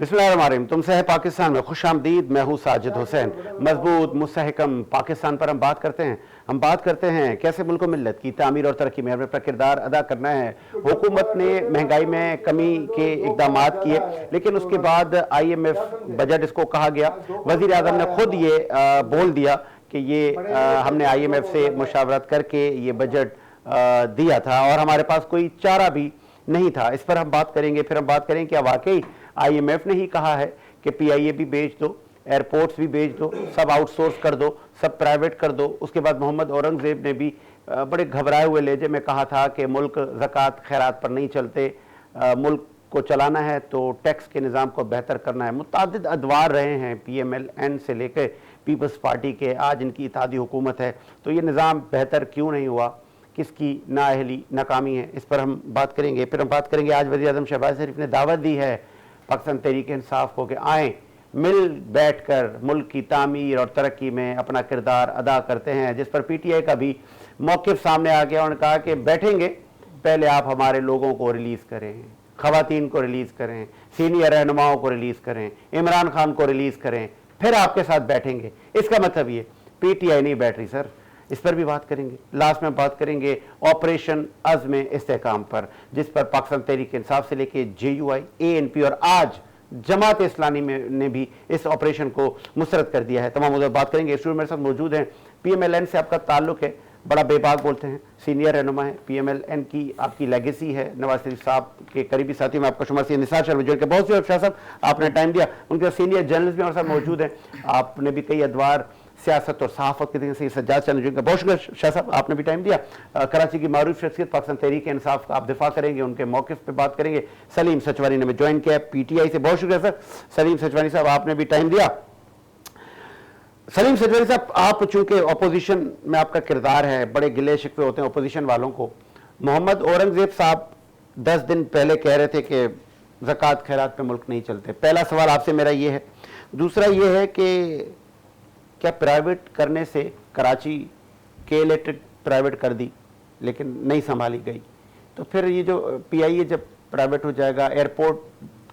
बिस्मिल्लाहिर्रहमानिर्रहीम। तुमसे है पाकिस्तान में खुश आमदीद। मैं हूँ साजिद हुसैन। मजबूत मुस्तहकम पाकिस्तान पर हम बात करते हैं। कैसे मुल्क मिल्लत की तामीर और तरक्की में हमें अपना किरदार अदा करना है। हुकूमत ने महंगाई में कमी के इकदाम किए, लेकिन उसके बाद IMF बजट इसको कहा गया। वजीर आज़म ने खुद ये बोल दिया कि ये हमने IMF से मुशावरत करके ये बजट दिया था और हमारे पास कोई चारा भी नहीं था। इस पर हम बात करेंगे। फिर हम बात करेंगे क्या वाकई IMF ने ही कहा है कि PIA भी बेच दो, एयरपोर्ट्स भी बेच दो, सब आउटसोर्स कर दो, सब प्राइवेट कर दो। उसके बाद मोहम्मद औरंगजेब ने भी बड़े घबराए हुए लहजे में कहा था कि मुल्क ज़कात खैरात पर नहीं चलते, मुल्क को चलाना है तो टैक्स के निज़ाम को बेहतर करना है। मुतादिद अदवार रहे हैं PMLN से लेकर पीपल्स पार्टी के, आज इनकी इत्तेहादी हुकूमत है, तो ये निज़ाम बेहतर क्यों नहीं हुआ, किसकी नाअहली नाकामी है, इस पर हम बात करेंगे। फिर हम बात करेंगे आज वज़ीर आज़म शहबाज शरीफ ने दावत दी है पाकिस्तान तहरीक इंसाफ को कि आएँ मिल बैठ कर मुल्क की तामीर और तरक्की में अपना किरदार अदा करते हैं, जिस पर PTI का भी मौक़िफ़ सामने आ गया। उन्होंने कहा कि बैठेंगे, पहले आप हमारे लोगों को रिलीज़ करें, ख़वातीन को रिलीज़ करें, सीनियर रहनुमाओं को रिलीज़ करें, इमरान खान को रिलीज़ करें, फिर आपके साथ बैठेंगे। इसका मतलब ये PTI नहीं बैठ रही सर, इस पर भी बात करेंगे। लास्ट में बात करेंगे ऑपरेशन अज़्म इस्तेहकाम पर, जिस पर पाकिस्तान तहरीक इंसाफ से लेके JUI, ANP और आज जमात इस्लामी ने भी इस ऑपरेशन को मुस्तरद कर दिया है। तमाम उधर बात करेंगे। स्टूडियो मेरे साथ मौजूद हैं। PMLN से आपका ताल्लुक़ है, बड़ा बेबाक बोलते हैं, सीनियर रहनुमा है, PMLN की आपकी लेगेसी है, नवाज शरीफ साहब के करीबी साथी में आपका शुमार निसार शर्मा जो कि बहुत सी शाह साहब आपने टाइम दिया, उनके सीनियर जर्नलिस्ट भी हमारे साथ मौजूद हैं। आपने भी कई अदवार सियासत और सहाफ़त के दिन से सज्जाद चैनल का बहुत शुक्रिया शाह साहब, आपने भी टाइम दिया। कराची की मारूफ शख्सियत पाकिस्तान तहरीक इंसाफ का आप दिफा करेंगे, उनके मौक़िफ़ पे बात करेंगे। सलीम सचवानी ने हमें ज्वाइन किया PTI से, बहुत शुक्रिया सर। सलीम सचवानी साहब आपने भी टाइम दिया। सलीम सचवानी साहब, आप चूंकि अपोजिशन में आपका किरदार है, बड़े गिले शिकवे होते हैं अपोजिशन वालों को। मोहम्मद औरंगजेब साहब 10 दिन पहले कह रहे थे कि ज़कात खैरात पे मुल्क नहीं चलते। पहला सवाल आपसे मेरा ये है। दूसरा ये है कि क्या प्राइवेट करने से कराची के इलेक्ट्रिक प्राइवेट कर दी लेकिन नहीं संभाली गई, तो फिर ये जो PIA जब प्राइवेट हो जाएगा, एयरपोर्ट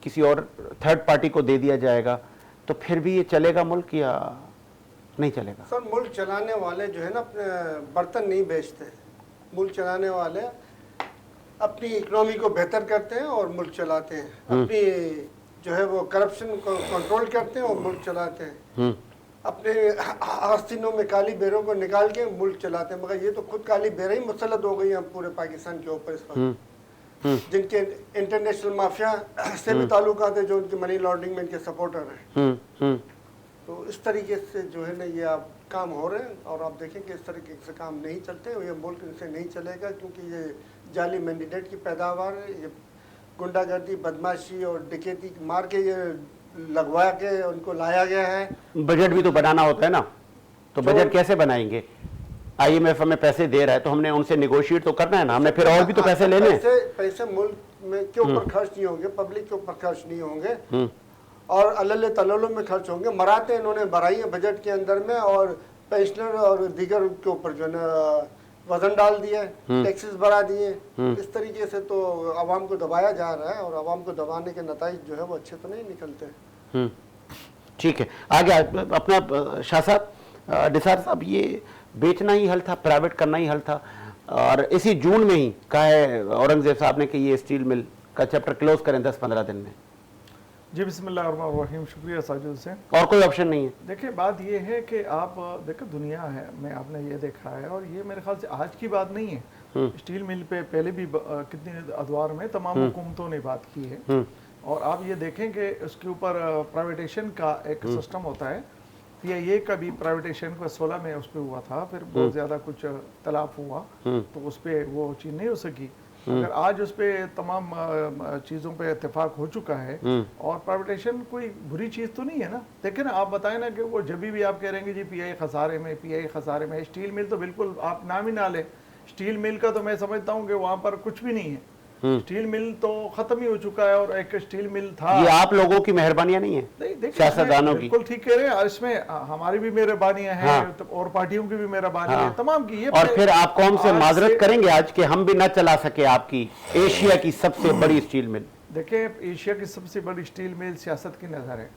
किसी और थर्ड पार्टी को दे दिया जाएगा, तो फिर भी ये चलेगा मुल्क या नहीं चलेगा? सर, मुल्क चलाने वाले जो है ना अपने बर्तन नहीं बेचते। मुल्क चलाने वाले अपनी इकोनॉमी को बेहतर करते हैं और मुल्क चलाते हैं। अपनी जो है वो करप्शन को कंट्रोल करते हैं और मुल्क चलाते हैं। अपने आस्तीनों में काली बेरों को निकाल के मुल्क चलाते हैं। मगर ये तो खुद काली बेरें ही मुसल्लत हो गई हैं पूरे पाकिस्तान के ऊपर इस वक्त, जिनके इंटरनेशनल माफिया से भी ताल्लुकात है, जो उनकी मनी लॉन्ड्रिंग में इनके सपोर्टर हैं। तो इस तरीके से जो है ना ये आप काम हो रहे हैं और आप देखें कि इस तरीके से काम नहीं चलते, ये मुल्क इनसे नहीं चलेगा, क्योंकि ये जाली मैंडेट की पैदावार है। ये गुंडागर्दी, बदमाशी और डकैती मार के ये लगवा के उनको लाया गया है। बजट भी तो बनाना होता है ना, तो बजट कैसे बनाएंगे? IMF हमें पैसे दे रहा है तो हमने उनसे निगोशिएट तो करना है ना, हमने फिर और भी तो पैसे लेने हैं। पैसे मुल्क में के ऊपर खर्च नहीं होंगे, पब्लिक के ऊपर खर्च नहीं होंगे और अल्लल्ले तल्लल्लो में खर्च होंगे। मराते इन्होंने बढ़ाई है बजट के अंदर में, और पेंशनर और दीगर के ऊपर जो है ना वजन डाल दिया है, टैक्सेस बढ़ा दिए। इस तरीके से तो आवाम को दबाया जा रहा है और आवाम को दबाने के नताइज जो है वो अच्छे तो नहीं निकलते। ठीक है, आगे अपना शाह साहब, निसार साहब, ये बेचना ही हल था, प्राइवेट करना ही हल था, और इसी जून में ही कहा है औरंगजेब साहब ने कि ये स्टील मिल का चैप्टर क्लोज करें 10-15 दिन में। जी बिस्मिल्लाहिर्रहमानिर्रहीम, शुक्रिया साजिद से। और कोई ऑप्शन नहीं है? देखिए, बात ये है कि आप देखो दुनिया है में आपने ये देखा है, और ये मेरे ख्याल से आज की बात नहीं है। स्टील मिल पे पहले भी कितनी अदवार में तमाम हुकूमतों ने बात की है, और आप ये देखें कि उसके ऊपर प्राइवेटेशन का एक सिस्टम होता है। PIA का भी प्राइवेटेशन को 16 में उस पर हुआ था, फिर बहुत ज़्यादा कुछ तलाफ हुआ तो उस पर वो चीज़ नहीं हो सकी। अगर आज उस पर तमाम चीज़ों पे इत्तेफाक हो चुका है और प्राइवेटेशन कोई बुरी चीज़ तो नहीं है ना। देखिए ना, आप बताएं ना कि वो जब भी आप कह रहे हैं कि जी PIA खसारे में, स्टील मिल तो बिल्कुल आप नाम ही ना लें। स्टील मिल का तो मैं समझता हूँ कि वहाँ पर कुछ भी नहीं है। स्टील मिल तो खत्म ही हो चुका है, और एक स्टील मिल था। ये आप लोगों की मेहरबानियां नहीं है, नहीं सियासतदानों की। बिल्कुल ठीक कह रहे हैं, इसमें हमारी भी मेहरबानियां हैं और पार्टियों की भी मेहरबानी है, तमाम की। ये और फिर आप कौन से माजरत करेंगे आज के हम भी न चला सके आपकी एशिया की सबसे बड़ी स्टील मिल? देखिए एशिया की सबसे बड़ी स्टील मिल सियासत की नजर है,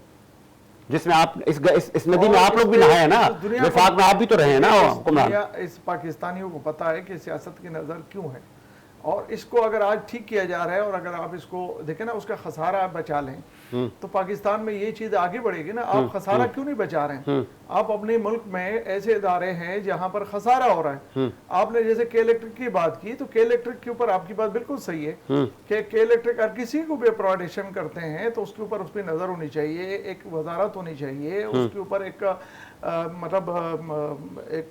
जिसमें आप इस नदी में आप लोग भी नहाए हैं ना, विफाक में आप भी तो रहे हैं ना हुक्मरान। इस पाकिस्तानियों को पता है कि सियासत की नजर क्यों है, और इसको अगर आज ठीक किया जा रहा है और अगर आप इसको देखें ना, उसका खसारा आप बचा लें तो पाकिस्तान में ये चीज आगे बढ़ेगी ना। आप खसारा क्यों नहीं बचा रहे हैं? आप अपने मुल्क में ऐसे इदारे हैं जहां पर खसारा हो रहा है। आपने जैसे के इलेक्ट्रिक की बात की, तो के इलेक्ट्रिक के ऊपर आपकी बात बिल्कुल सही है कि के इलेक्ट्रिक अगर किसी को भी प्रोवाइडेशन करते हैं तो उसके ऊपर उस पर नजर होनी चाहिए, एक वजारत होनी चाहिए, उसके ऊपर एक मतलब एक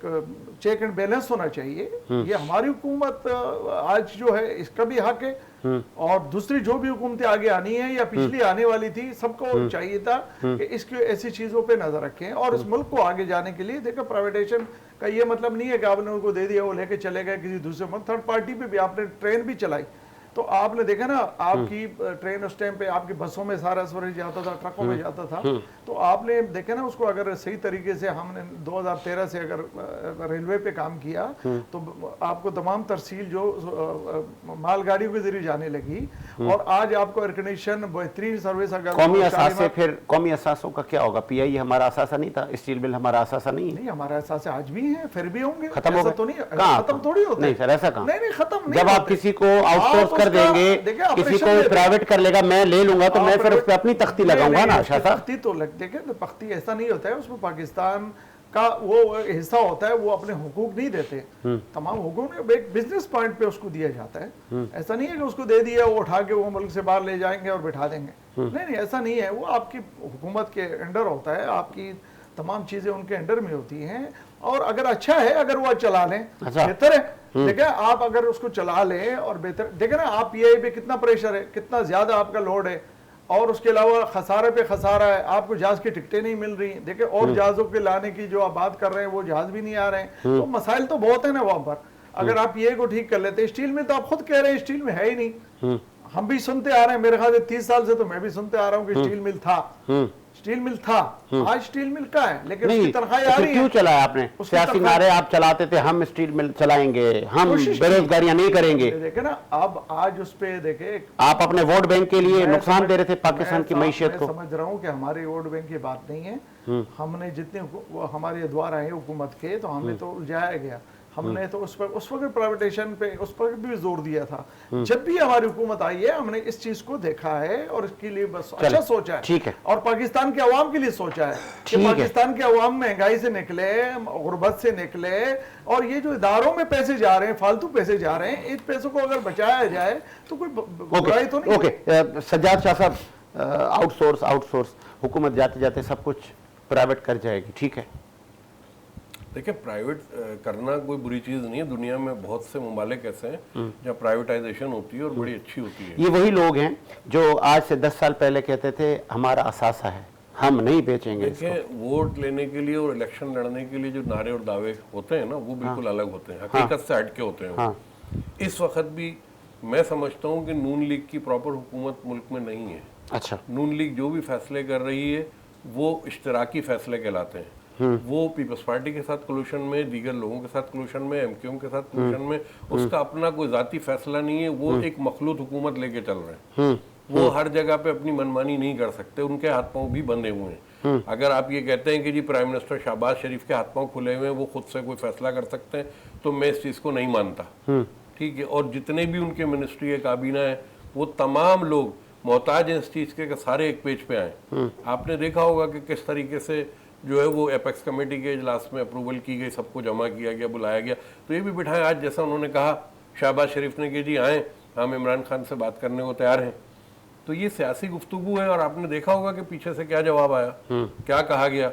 चेक एंड बैलेंस होना चाहिए। ये हमारी हुकूमत आज जो है इसका भी हक है, और दूसरी जो भी हुकूमतें आगे आनी है या पिछली आने वाली थी, सबको चाहिए था कि इसकी ऐसी चीजों पे नजर रखें। और इस मुल्क को आगे जाने के लिए देखो, प्राइवेटाइजेशन का ये मतलब नहीं है कि आपने उनको दे दिया वो लेके चले गए किसी दूसरे मुल्क। थर्ड पार्टी पे भी आपने ट्रेन भी चलाई, तो आपने देखा ना, आपकी ट्रेन उस टाइम पे आपकी बसों में सारा सवारी जाता था, ट्रकों में जाता था, तो आपने देखा ना उसको अगर सही तरीके से हमने 2013 से अगर रेलवे पे काम किया तो आपको तमाम तरसील जो मालगाड़ियों के जरिए जाने लगी, और आज आपको एयर कंडीशन बेहतरीन सर्विस। अगर कौमी असासे, फिर कौमी असासों का क्या होगा? पीआई हमारा असासा नहीं था, स्टील मिल हमारा असासा नहीं है। नहीं, हमारा एहसास आज भी है, फिर भी होंगे, खत्म हो गए तो नहीं, कहाँ? खत्म थोड़ी होते नहीं सर, ऐसा कहाँ? नहीं, खत्म नहीं जब आप होते। किसी को आउटसोर्स कर देंगे, किसी को प्राइवेट कर लेगा, मैं ले लूंगा, तो मैं फिर उस पर अपनी तख्ती लगाऊंगा ना। शाह साहब, तख्ती तो देखिए, तख्ती ऐसा नहीं होता है, उसमें पाकिस्तान का वो हिस्सा होता है, वो अपने हुकूक नहीं देते, तमाम हुकूक एक बिजनेस पॉइंट पे उसको दिया जाता है। ऐसा नहीं है कि उसको दे दिया, वो उठा के वो मुल्क से बाहर ले जाएंगे और बिठा देंगे, नहीं, ऐसा नहीं है। वो आपकी हुकूमत के अंडर होता है, आपकी तमाम चीजें उनके अंडर में होती हैं, और अगर अच्छा है, अगर वो चला लें बेहतर है। देखिए, आप अगर उसको चला लें और बेहतर, देखे ना आप पीआई पे कितना प्रेशर है, कितना ज्यादा आपका लोड है, और उसके अलावा खसारे पे खसारा है, आपको जहाज की टिकटें नहीं मिल रही, देखिए, और जहाजों के लाने की जो आप बात कर रहे हैं वो जहाज भी नहीं आ रहे हैं, तो मसाइल तो बहुत है ना वहां पर। अगर आप ये को ठीक कर लेते, स्टील में तो आप खुद कह रहे हैं स्टील में है ही नहीं, हम भी सुनते आ रहे हैं, मेरे ख्याल से 30 साल से तो मैं भी सुनते आ रहा हूँ कि स्टील मिल था, स्टील मिल था। आज स्टील मिल का है, लेकिन उसकी तनख्वाही आ रही है। क्यों चलाया आपने? सियासी नारे आप चलाते थे, हम स्टील मिल चलाएंगे, हम बेरोजगारियां नहीं करेंगे। देखे ना, अब आज उस पे देखे, आप अपने वोट बैंक के लिए नुकसान दे रहे थे पाकिस्तान की मईशत को। समझ रहा हूँ कि हमारी वोट बैंक की बात नहीं है, हमने जितने हमारे द्वार आए हुकूमत के, तो हमें तो उलझाया गया, हमने तो उस वक्त प्राइवेटाइजेशन पे उस पर भी जोर दिया था। जब भी हमारी हुकूमत आई है, हमने इस चीज को देखा है और इसके लिए बस अच्छा सोचा है, ठीक है, और पाकिस्तान के अवाम के लिए सोचा है कि पाकिस्तान के अवाम महंगाई से निकले, गुर्बत से निकले, और ये जो इदारों में पैसे जा रहे हैं, फालतू पैसे जा रहे हैं, इन पैसों को अगर बचाया जाए तो कोई बुराई तो नहीं। ओके, सज्जाद शाह साहब, आउटसोर्स हुकूमत जाते जाते सब कुछ प्राइवेट कर जाएगी, ठीक है? देखिए, प्राइवेट करना कोई बुरी चीज़ नहीं है। दुनिया में बहुत से ममालिक ऐसे हैं जहाँ प्राइवेटाइजेशन होती है और बड़ी अच्छी होती है। ये वही लोग हैं जो आज से 10 साल पहले कहते थे हमारा असासा है, हम नहीं बेचेंगे। देखिए, वोट लेने के लिए और इलेक्शन लड़ने के लिए जो नारे और दावे होते हैं ना, वो बिल्कुल अलग होते हैं, हकीकत से हट के होते हैं। इस वक्त भी मैं समझता हूँ कि नून लीग की प्रॉपर हुकूमत मुल्क में नहीं है। अच्छा, नून लीग जो भी फैसले कर रही है वो इश्तराकी फैसले कहलाते हैं। वो पीपल्स पार्टी के साथ कोलिशन में, दीगर लोगों के साथ कोलिशन में, एमक्यूएम के साथ कोलिशन में, उसका अपना कोई जाती फैसला नहीं है। वो एक मखलूत हुकूमत लेके चल रहे हैं। वो हर जगह पे अपनी मनमानी नहीं कर सकते, उनके हाथ पांव भी बंधे हुए हैं। अगर आप ये कहते हैं कि जी प्राइम मिनिस्टर शहबाज शरीफ के हाथ पांव खुले हुए हैं, वो खुद से कोई फैसला कर सकते हैं, तो मैं इस चीज को नहीं मानता, ठीक है? और जितने भी उनके मिनिस्ट्री है, काबीना है, वो तमाम लोग मोहताज हैं इस चीज के सारे एक पेज पे आए। आपने देखा होगा कि किस तरीके से जो है वो एपेक्स कमेटी के इजलास में अप्रूवल की गई, सबको जमा किया गया, बुलाया गया, तो ये भी बिठाए। आज जैसा उन्होंने कहा शहबाज शरीफ ने कि जी आए, हम इमरान खान से बात करने को तैयार हैं, तो ये सियासी गुफ्तगू है। और आपने देखा होगा कि पीछे से क्या जवाब आया, क्या कहा गया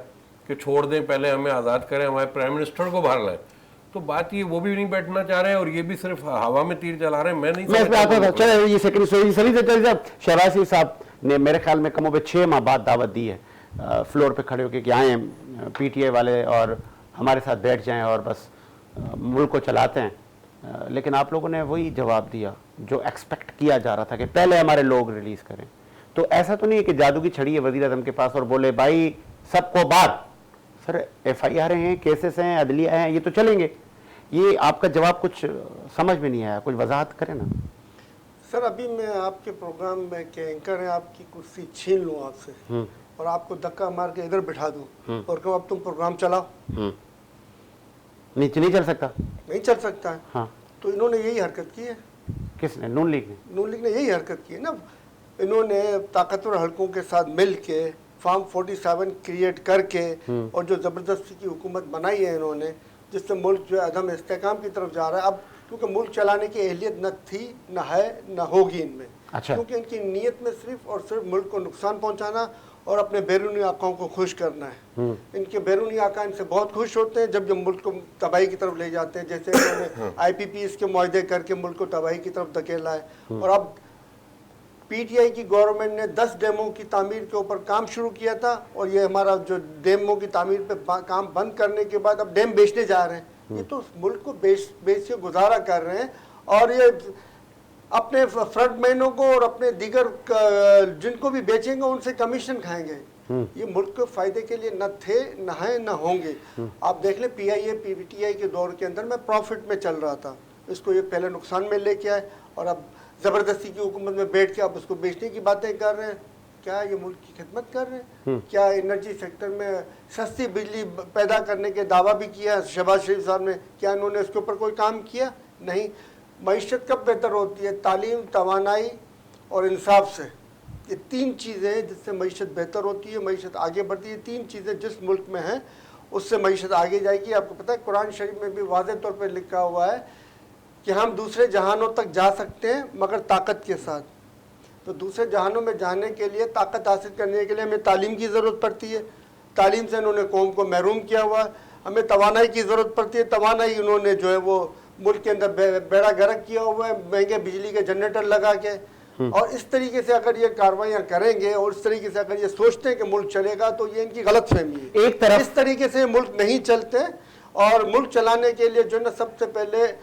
कि छोड़ दें, पहले हमें आज़ाद करें, हमारे प्राइम मिनिस्टर को बाहर लाएं। तो बात ये, वो भी नहीं बैठना चाह रहे हैं और ये भी सिर्फ हवा में तीर चला रहे हैं। मैं नहीं शहबाज साहब ने मेरे ख्याल में कमोबे 6 माह बाद दावत दी है फ्लोर पे खड़े होकर कि आए पीटीआई वाले और हमारे साथ बैठ जाएं और बस मुल्क को चलाते हैं, लेकिन आप लोगों ने वही जवाब दिया जो एक्सपेक्ट किया जा रहा था कि पहले हमारे लोग रिलीज करें। तो ऐसा तो नहीं है कि जादू की छड़ी है वजीर आजम के पास और बोले भाई सबको बाहर। सर, FIR हैं, केसेस हैं, अदलिया हैं, ये तो चलेंगे। ये आपका जवाब कुछ समझ में नहीं आया, कुछ वजाहत करें ना। सर अभी मैं आपके प्रोग्राम में के एंकर हैं, आपकी कुर्सी छीन लूँ आपसे और आपको धक्का मार के इधर बिठा दूँ और कहूँ अब तुम प्रोग्राम चलाओ, नीचे नहीं चल सकता। नहीं चल सकता है। हाँ, तो इन्होंने यही हरकत की है, किसने? नून लीग ने। नून लीग ने यही हरकत की है ना। इन्होंने ताकतवर हलकों के साथ मिल के फार्म 47 क्रिएट करके और जो ज़बरदस्ती की हुकूमत बनाई है इन्होंने, जिससे मुल्क जो है अदम इस्तेकाम की तरफ जा रहा है। अब क्योंकि मुल्क चलाने की अहलियत न थी, न है, न होगी इनमें। अच्छा। क्योंकि इनकी नीयत में सिर्फ और सिर्फ मुल्क को नुकसान पहुंचाना और अपने बैरूनी आकाओं को खुश करना है। इनके बैरूनी आका इनसे बहुत खुश होते हैं जब मुल्क को तबाही की तरफ ले जाते हैं, जैसे इन्होंने IPPs के मुआहदे करके मुल्क को तबाही की तरफ धकेला है। और अब PTI की गवर्नमेंट ने 10 डैमों की तामीर के ऊपर काम शुरू किया था और ये हमारा जो डैमों की तामीर पे काम बंद करने के बाद अब डैम बेचने जा रहे हैं। ये तो मुल्क को बेच के गुजारा कर रहे हैं और ये अपने फ्रंटमैनों को और अपने दीगर जिनको भी बेचेंगे उनसे कमीशन खाएंगे। ये मुल्क के फायदे के लिए न थे, न है, न होंगे। आप देख लें PIA PTI के दौर के अंदर में प्रॉफिट में चल रहा था, इसको ये पहले नुकसान में लेके आए और अब ज़बरदस्ती की हुकूमत में बैठ के आप उसको बेचने की बातें कर रहे हैं। क्या ये मुल्क की खिदमत कर रहे हैं? क्या एनर्जी सेक्टर में सस्ती बिजली पैदा करने के दावा भी किया शहबाज शरीफ साहब ने? क्या इन्होंने इसके ऊपर कोई काम किया? नहीं। मईशत कब बेहतर होती है? तालीम, तवानाई और इंसाफ से। ये 3 चीज़ें हैं जिससे मईशत बेहतर होती है, मईशत आगे बढ़ती है। 3 चीज़ें जिस मुल्क में हैं उससे मईशत आगे जाएगी। आपको पता है कुरान शरीफ में भी वाज़ेह तौर पर लिखा हुआ है कि हम दूसरे जहानों तक जा सकते हैं मगर ताकत के साथ। तो दूसरे जहानों में जाने के लिए, ताकत हासिल करने के लिए हमें तालीम की ज़रूरत पड़ती है। तालीम से इन्होंने कौम को महरूम किया हुआ है। हमें तवानाई की ज़रूरत पड़ती है। तवानाई इन्होंने जो है वो मुल्क के अंदर बेड़ा गर्क किया हुआ है, महंगे बिजली के जनरेटर लगा के। और इस तरीके से अगर ये कार्रवाइयाँ करेंगे और इस तरीके से अगर ये सोचते हैं कि मुल्क चलेगा तो ये इनकी गलत फहमी है। एक तरफ इस तरीके से मुल्क नहीं चलते और मुल्क चलाने के लिए जो है ना सबसे पहले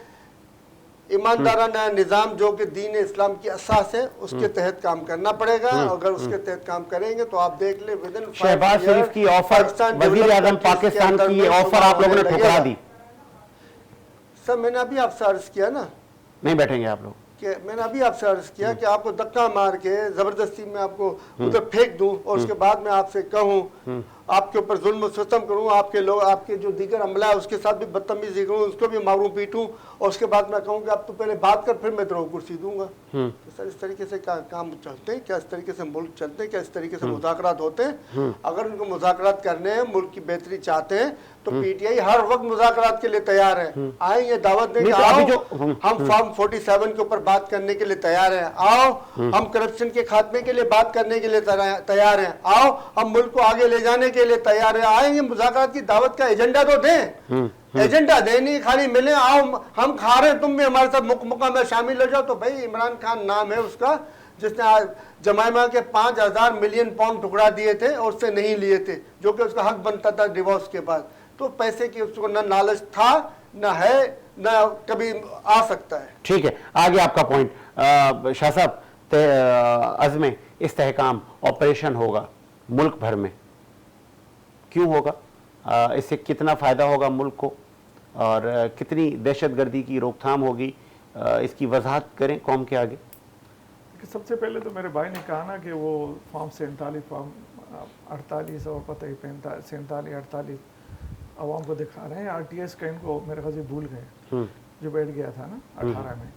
ईमानदाराना निज़ाम जो कि दीन इस्लाम की असास है उसके तहत काम करना पड़ेगा। अगर उसके तहत काम करेंगे तो आप देख ले विदिन शहबाज शरीफ की ऑफर, वजीर आजम पाकिस्तान की ये ऑफर आप लोगों ने ठुकरा दी। सर मैंने अभी आपसे अर्ज किया ना, नहीं बैठेंगे आप लोग, कि मैंने अभी आपसे अर्ज किया कि आपको धक्का मार के जबरदस्ती में आपको उधर फेंक दूं और उसके बाद मैं आपसे कहूं, आपके ऊपर जुल्म सितम करूं, आपके लोग, आपके जो दीगर अमला है उसके साथ भी बदतमीजी करूं, उसको भी मारूं पीटूं और उसके बाद मैं कहूं कि आप तो पहले बात कर फिर मैं तेरे को कुर्सी दूंगा। तो सर इस तरीके से काम चलते हैं क्या? इस तरीके से मुल्क चलते हैं क्या? इस तरीके से मुज़ाकरात होते हैं? अगर उनको मुज़ाकरात करने हैं, मुल्क की बेहतरी चाहते हैं तो PTI हर वक्त मुज़ाकरात के लिए तैयार है। आए ये दावत दें कि आओ हम फार्म 47 के ऊपर बात करने के लिए तैयार हैं, आओ हम करप्शन के खात्मे के लिए बात करने के लिए तैयार हैं, आओ हम मुल्क को आगे ले जाने के लिए तैयार है। आएंगे मुज़ाकरात की दावत का एजेंडा तो दें, एजेंडा दें, नहीं खाली मिले आओ हम खा रहे हैं तुम भी हमारे साथ मुक़ाम में शामिल हो जाओ। तो भाई इमरान खान नाम है उसका जिसने आज जमाइमा के 5000 मिलियन पाउंड टुकड़ा दिए थे और उससे नहीं लिए थे, जो कि उसका हक बनता था डिवोर्स के बाद। तो पैसे की उसको न लालच था, न है, न कभी आ सकता है। ठीक है, आगे आपका पॉइंट। शाह साहब, अज़्म इस्तेहकाम ऑपरेशन होगा मुल्क भर में, क्यों होगा? इससे कितना फ़ायदा होगा मुल्क को और कितनी दहशतगर्दी की रोकथाम होगी, इसकी वजाहत करें कौम के आगे। सबसे पहले तो मेरे भाई ने कहा ना कि वो फॉर्म 47, फॉर्म 48 और पता ही 47, 48 आवाम को दिखा रहे हैं। RTS का इनको मेरे ख्याल से भूल गए, जो बैठ गया था ना 18 में,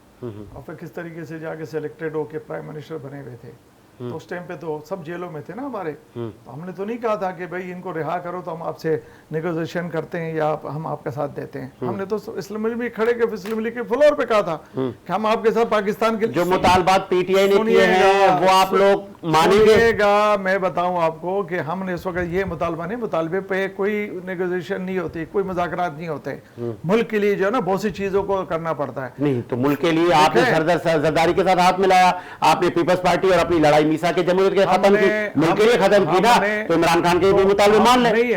और फिर किस तरीके से जाके सिलेक्टेड होके प्राइम मिनिस्टर बने हुए थे। तो उस टाइम पे तो सब जेलों में थे ना हमारे, तो हमने तो नहीं कहा था कि भाई इनको रिहा करो तो हम आपसे नेगोशिएशन करते हैं या हम आपका साथ देते हैं। हमने तो इस्लामी लीग खड़े के इस्लामी लीग के फ्लोर पे कहा था कि हम आपके साथ पाकिस्तान के जो मुतालबात PTI ने किए हैं वो आप लोग मानेंगे? मैं बताऊं आपको कि हमने इस वक्त ये मुतालबा नहीं, मुतालबे पे कोई नेगोशिएशन नहीं होती, कोई मुज़ाकरात नहीं होते। मुल्क के लिए जो है ना बहुत सी चीजों को करना पड़ता है। नहीं तो मुल्क के लिए आपने जरदारी के साथ हाथ मिलाया, आपने पीपल्स पार्टी और अपनी लड़ाई मीसा के जमहूरियत के खत्म की, मुल्क के लिए खत्म की ना, तो इमरान खान के भी मुतालबे मान ले। नहीं,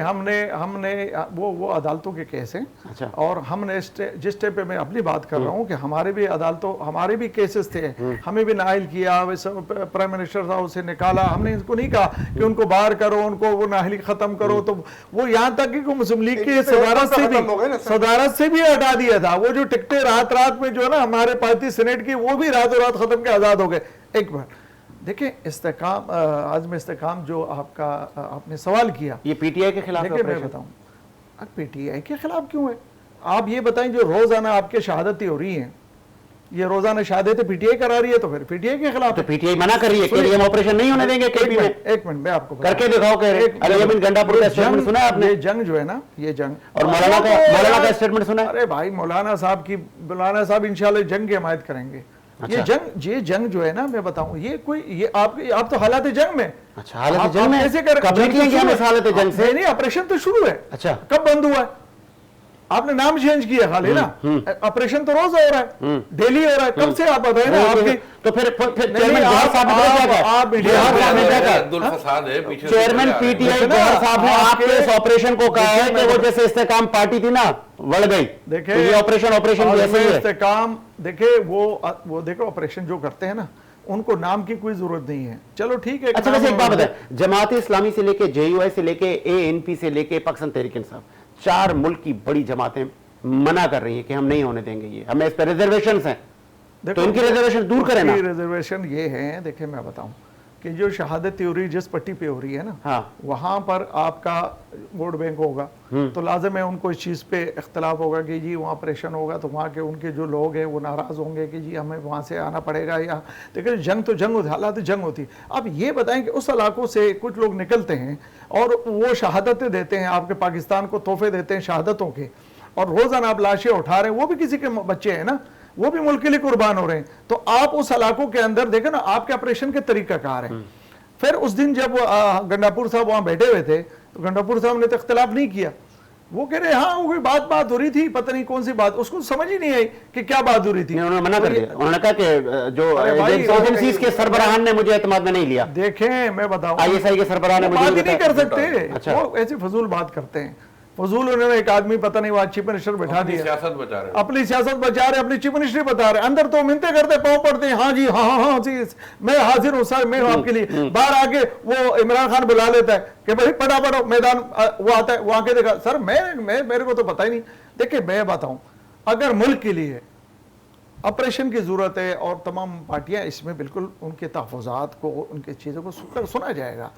हमने वो अदालतों के केस हैं। अच्छा। और हमने जिस टाइप पे मैं अपनी बात कर रहा हूँ कि हमारे भी अदालतों, हमारे भी केसेस थे, हमें भी नाइल किया, प्राइम मिनिस्टर साहब से से निकाला, हमने इनको नहीं कहा कि उनको बाहर करो, उनको वो नाहली खत्म करो, तो वो यहाँ तक कि मुस्लिम लीग की सदारत से भी हटा दिया था। वो जो टिकटें रात रात में जो है ना हमारे पार्टी सीनेट की, वो भी रातों रात खत्म के आजाद हो गए। एक बार देखिए इस्तेकाम, आज़म इस्तेकाम जो आपने सवाल किया, ये पीटीआई के खिलाफ देखिए मैं बताऊं, पीटीआई के खिलाफ क्यों है? आप ये बताएं, जो रोजाना आपके शहादतें हो रही हैं, ये रोजाना शहादतें पीटीआई करा रही है, तो फिर पीटीआई के खिलाफ तो पीटीआई मना कर रही है कि हम ऑपरेशन नहीं होने देंगे केपी में। एक मिनट मैं आपको करके दिखाओ, कह रहे अली गंडापुर का स्टेटमेंट सुना आपने? ये जंग जो है ना, ये जंग, और मौलाना का स्टेटमेंट सुना? अरे भाई मौलाना साहब इंशाल्लाह जंग की हमायत करेंगे। ये जंग जो है ना, मैं बताऊं, ये आप तो हालात जंग में। अच्छा, हालात जंग में कैसे कर हालात जंग से? नहीं, ऑपरेशन तो शुरू है। अच्छा, कब बंद हुआ है? आपने नाम चेंज किया खाली ना, ऑपरेशन तो रोज हो रहा है, डेली हो रहा है। कब से आप बताए ना आपकी? तो फिर चेयरमैन चेयरमैन पीटीआई जौहर साहब ने आपके इस ऑपरेशन को कहा है कि वो जैसे इस्तेकाम पार्टी थी ना, बढ़ गई। देखिए ये ऑपरेशन जैसे ही है। इस्तेकाम, देखिए वो देखो ऑपरेशन जो करते हैं ना, उनको नाम की कोई जरूरत नहीं है। चलो ठीक है। अच्छा, वैसे एक बात बताएं, जमात इस्लामी से लेके जेयूआई से लेके एएनपी से लेके पाकिस्तान तहरीक इंसाफ, 4 मुल्क की बड़ी जमातें मना कर रही हैं कि हम नहीं होने देंगे, ये हमें इस पर रिजर्वेशंस हैं, तो इनकी रिजर्वेशन दूर करें ना। रिजर्वेशन ये है, देखिए मैं बताऊं कि जो शहादत हो रही जिस पट्टी पे हो रही है ना, हाँ, वहां पर आपका वोट बैंक होगा, तो लाजम है उनको इस चीज़ पे इख्तलाफ होगा कि जी वहाँ ऑपरेशन होगा, तो वहाँ के उनके जो लोग हैं वो नाराज़ होंगे कि जी हमें वहाँ से आना पड़ेगा। या देखिए जंग तो जंग होती, हालात जंग होती। अब ये बताएं कि उस इलाकों से कुछ लोग निकलते हैं और वो शहादतें देते हैं, आपके पाकिस्तान को तोहफे देते हैं शहादतों के, और रोज़ाना आप लाशें उठा रहे हैं, वो भी किसी के बच्चे हैं ना, वो भी मुल्क के लिए कुर्बान हो रहे हैं। तो आप उस इलाकों के अंदर देखें ना, आपके ऑपरेशन के तरीकाकार है। फिर उस दिन जब गंडापुर साहब वहां बैठे हुए थे, तो गंडापुर साहब ने तो इख्तलाफ नहीं किया। वो कह रहे हाँ, वो कोई बात हो रही थी, पता नहीं कौन सी बात, उसको समझ ही नहीं आई कि क्या बात हो रही थी। उन्होंने मना कर दिया। उन्होंने कहा कि जो एजेंसीज के सरबराहान ने मुझे एतमाद में नहीं लिया। देखें मैं बताऊं, आईएसआई के सरबराह ने बात ही नहीं कर सकते। अच्छा, वो ऐसी फजूल बात करते हैं, फजूल। उन्होंने एक आदमी पता नहीं वहां चीफ मिनिस्टर बैठा दिया, सियासत बचा रहे हैं, अपनी सियासत बचा रहे, अपनी चीफ मिनिस्ट्री बता रहे, अंदर तो मिन्नतें करते, पाँव पड़ते हैं, हाँ जी हाँ जी मैं हाजिर हूँ सर, मैं हूँ आपके लिए। बाहर आके वो इमरान खान बुला लेता है कि भाई फटाफट मैदान, वो आता है, वो आके देखा सर मैं मेरे को तो पता ही नहीं। देखिए मैं बताऊं, अगर मुल्क के लिए ऑपरेशन की जरूरत है और तमाम पार्टियां इसमें बिल्कुल उनके तहफ़्फ़ुज़ात को, उनकी चीज़ों को सुना जाएगा,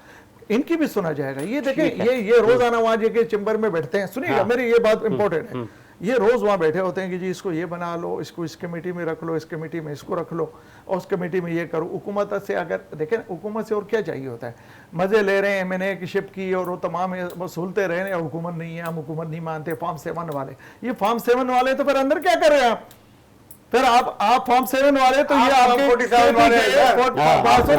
इनकी भी सुना जाएगा। ये देखें, ये रोजाना वहां जाके चैम्बर में बैठते हैं, सुनिएगा हाँ, मेरी ये बात इंपॉर्टेंट है, ये रोज वहां बैठे होते हैं कि जी इसको ये बना लो, इसको इस कमेटी में रख लो, इस कमेटी में इसको रख लो, और उस कमेटी में ये करो। हुकूमत से अगर देखें, हुकूमत से और क्या चाहिए होता है? मजे ले रहे हैं, मैंने एक शिप की और वो तमाम वसूलते रहे हैं, हुकूमत नहीं है, हम हुकूमत नहीं मानते। फॉर्म 7 वाले, ये फॉर्म 7 वाले तो फिर अंदर क्या कर रहे हैं आप? फिर आप फॉर्म 7 वाले, तो ये आपके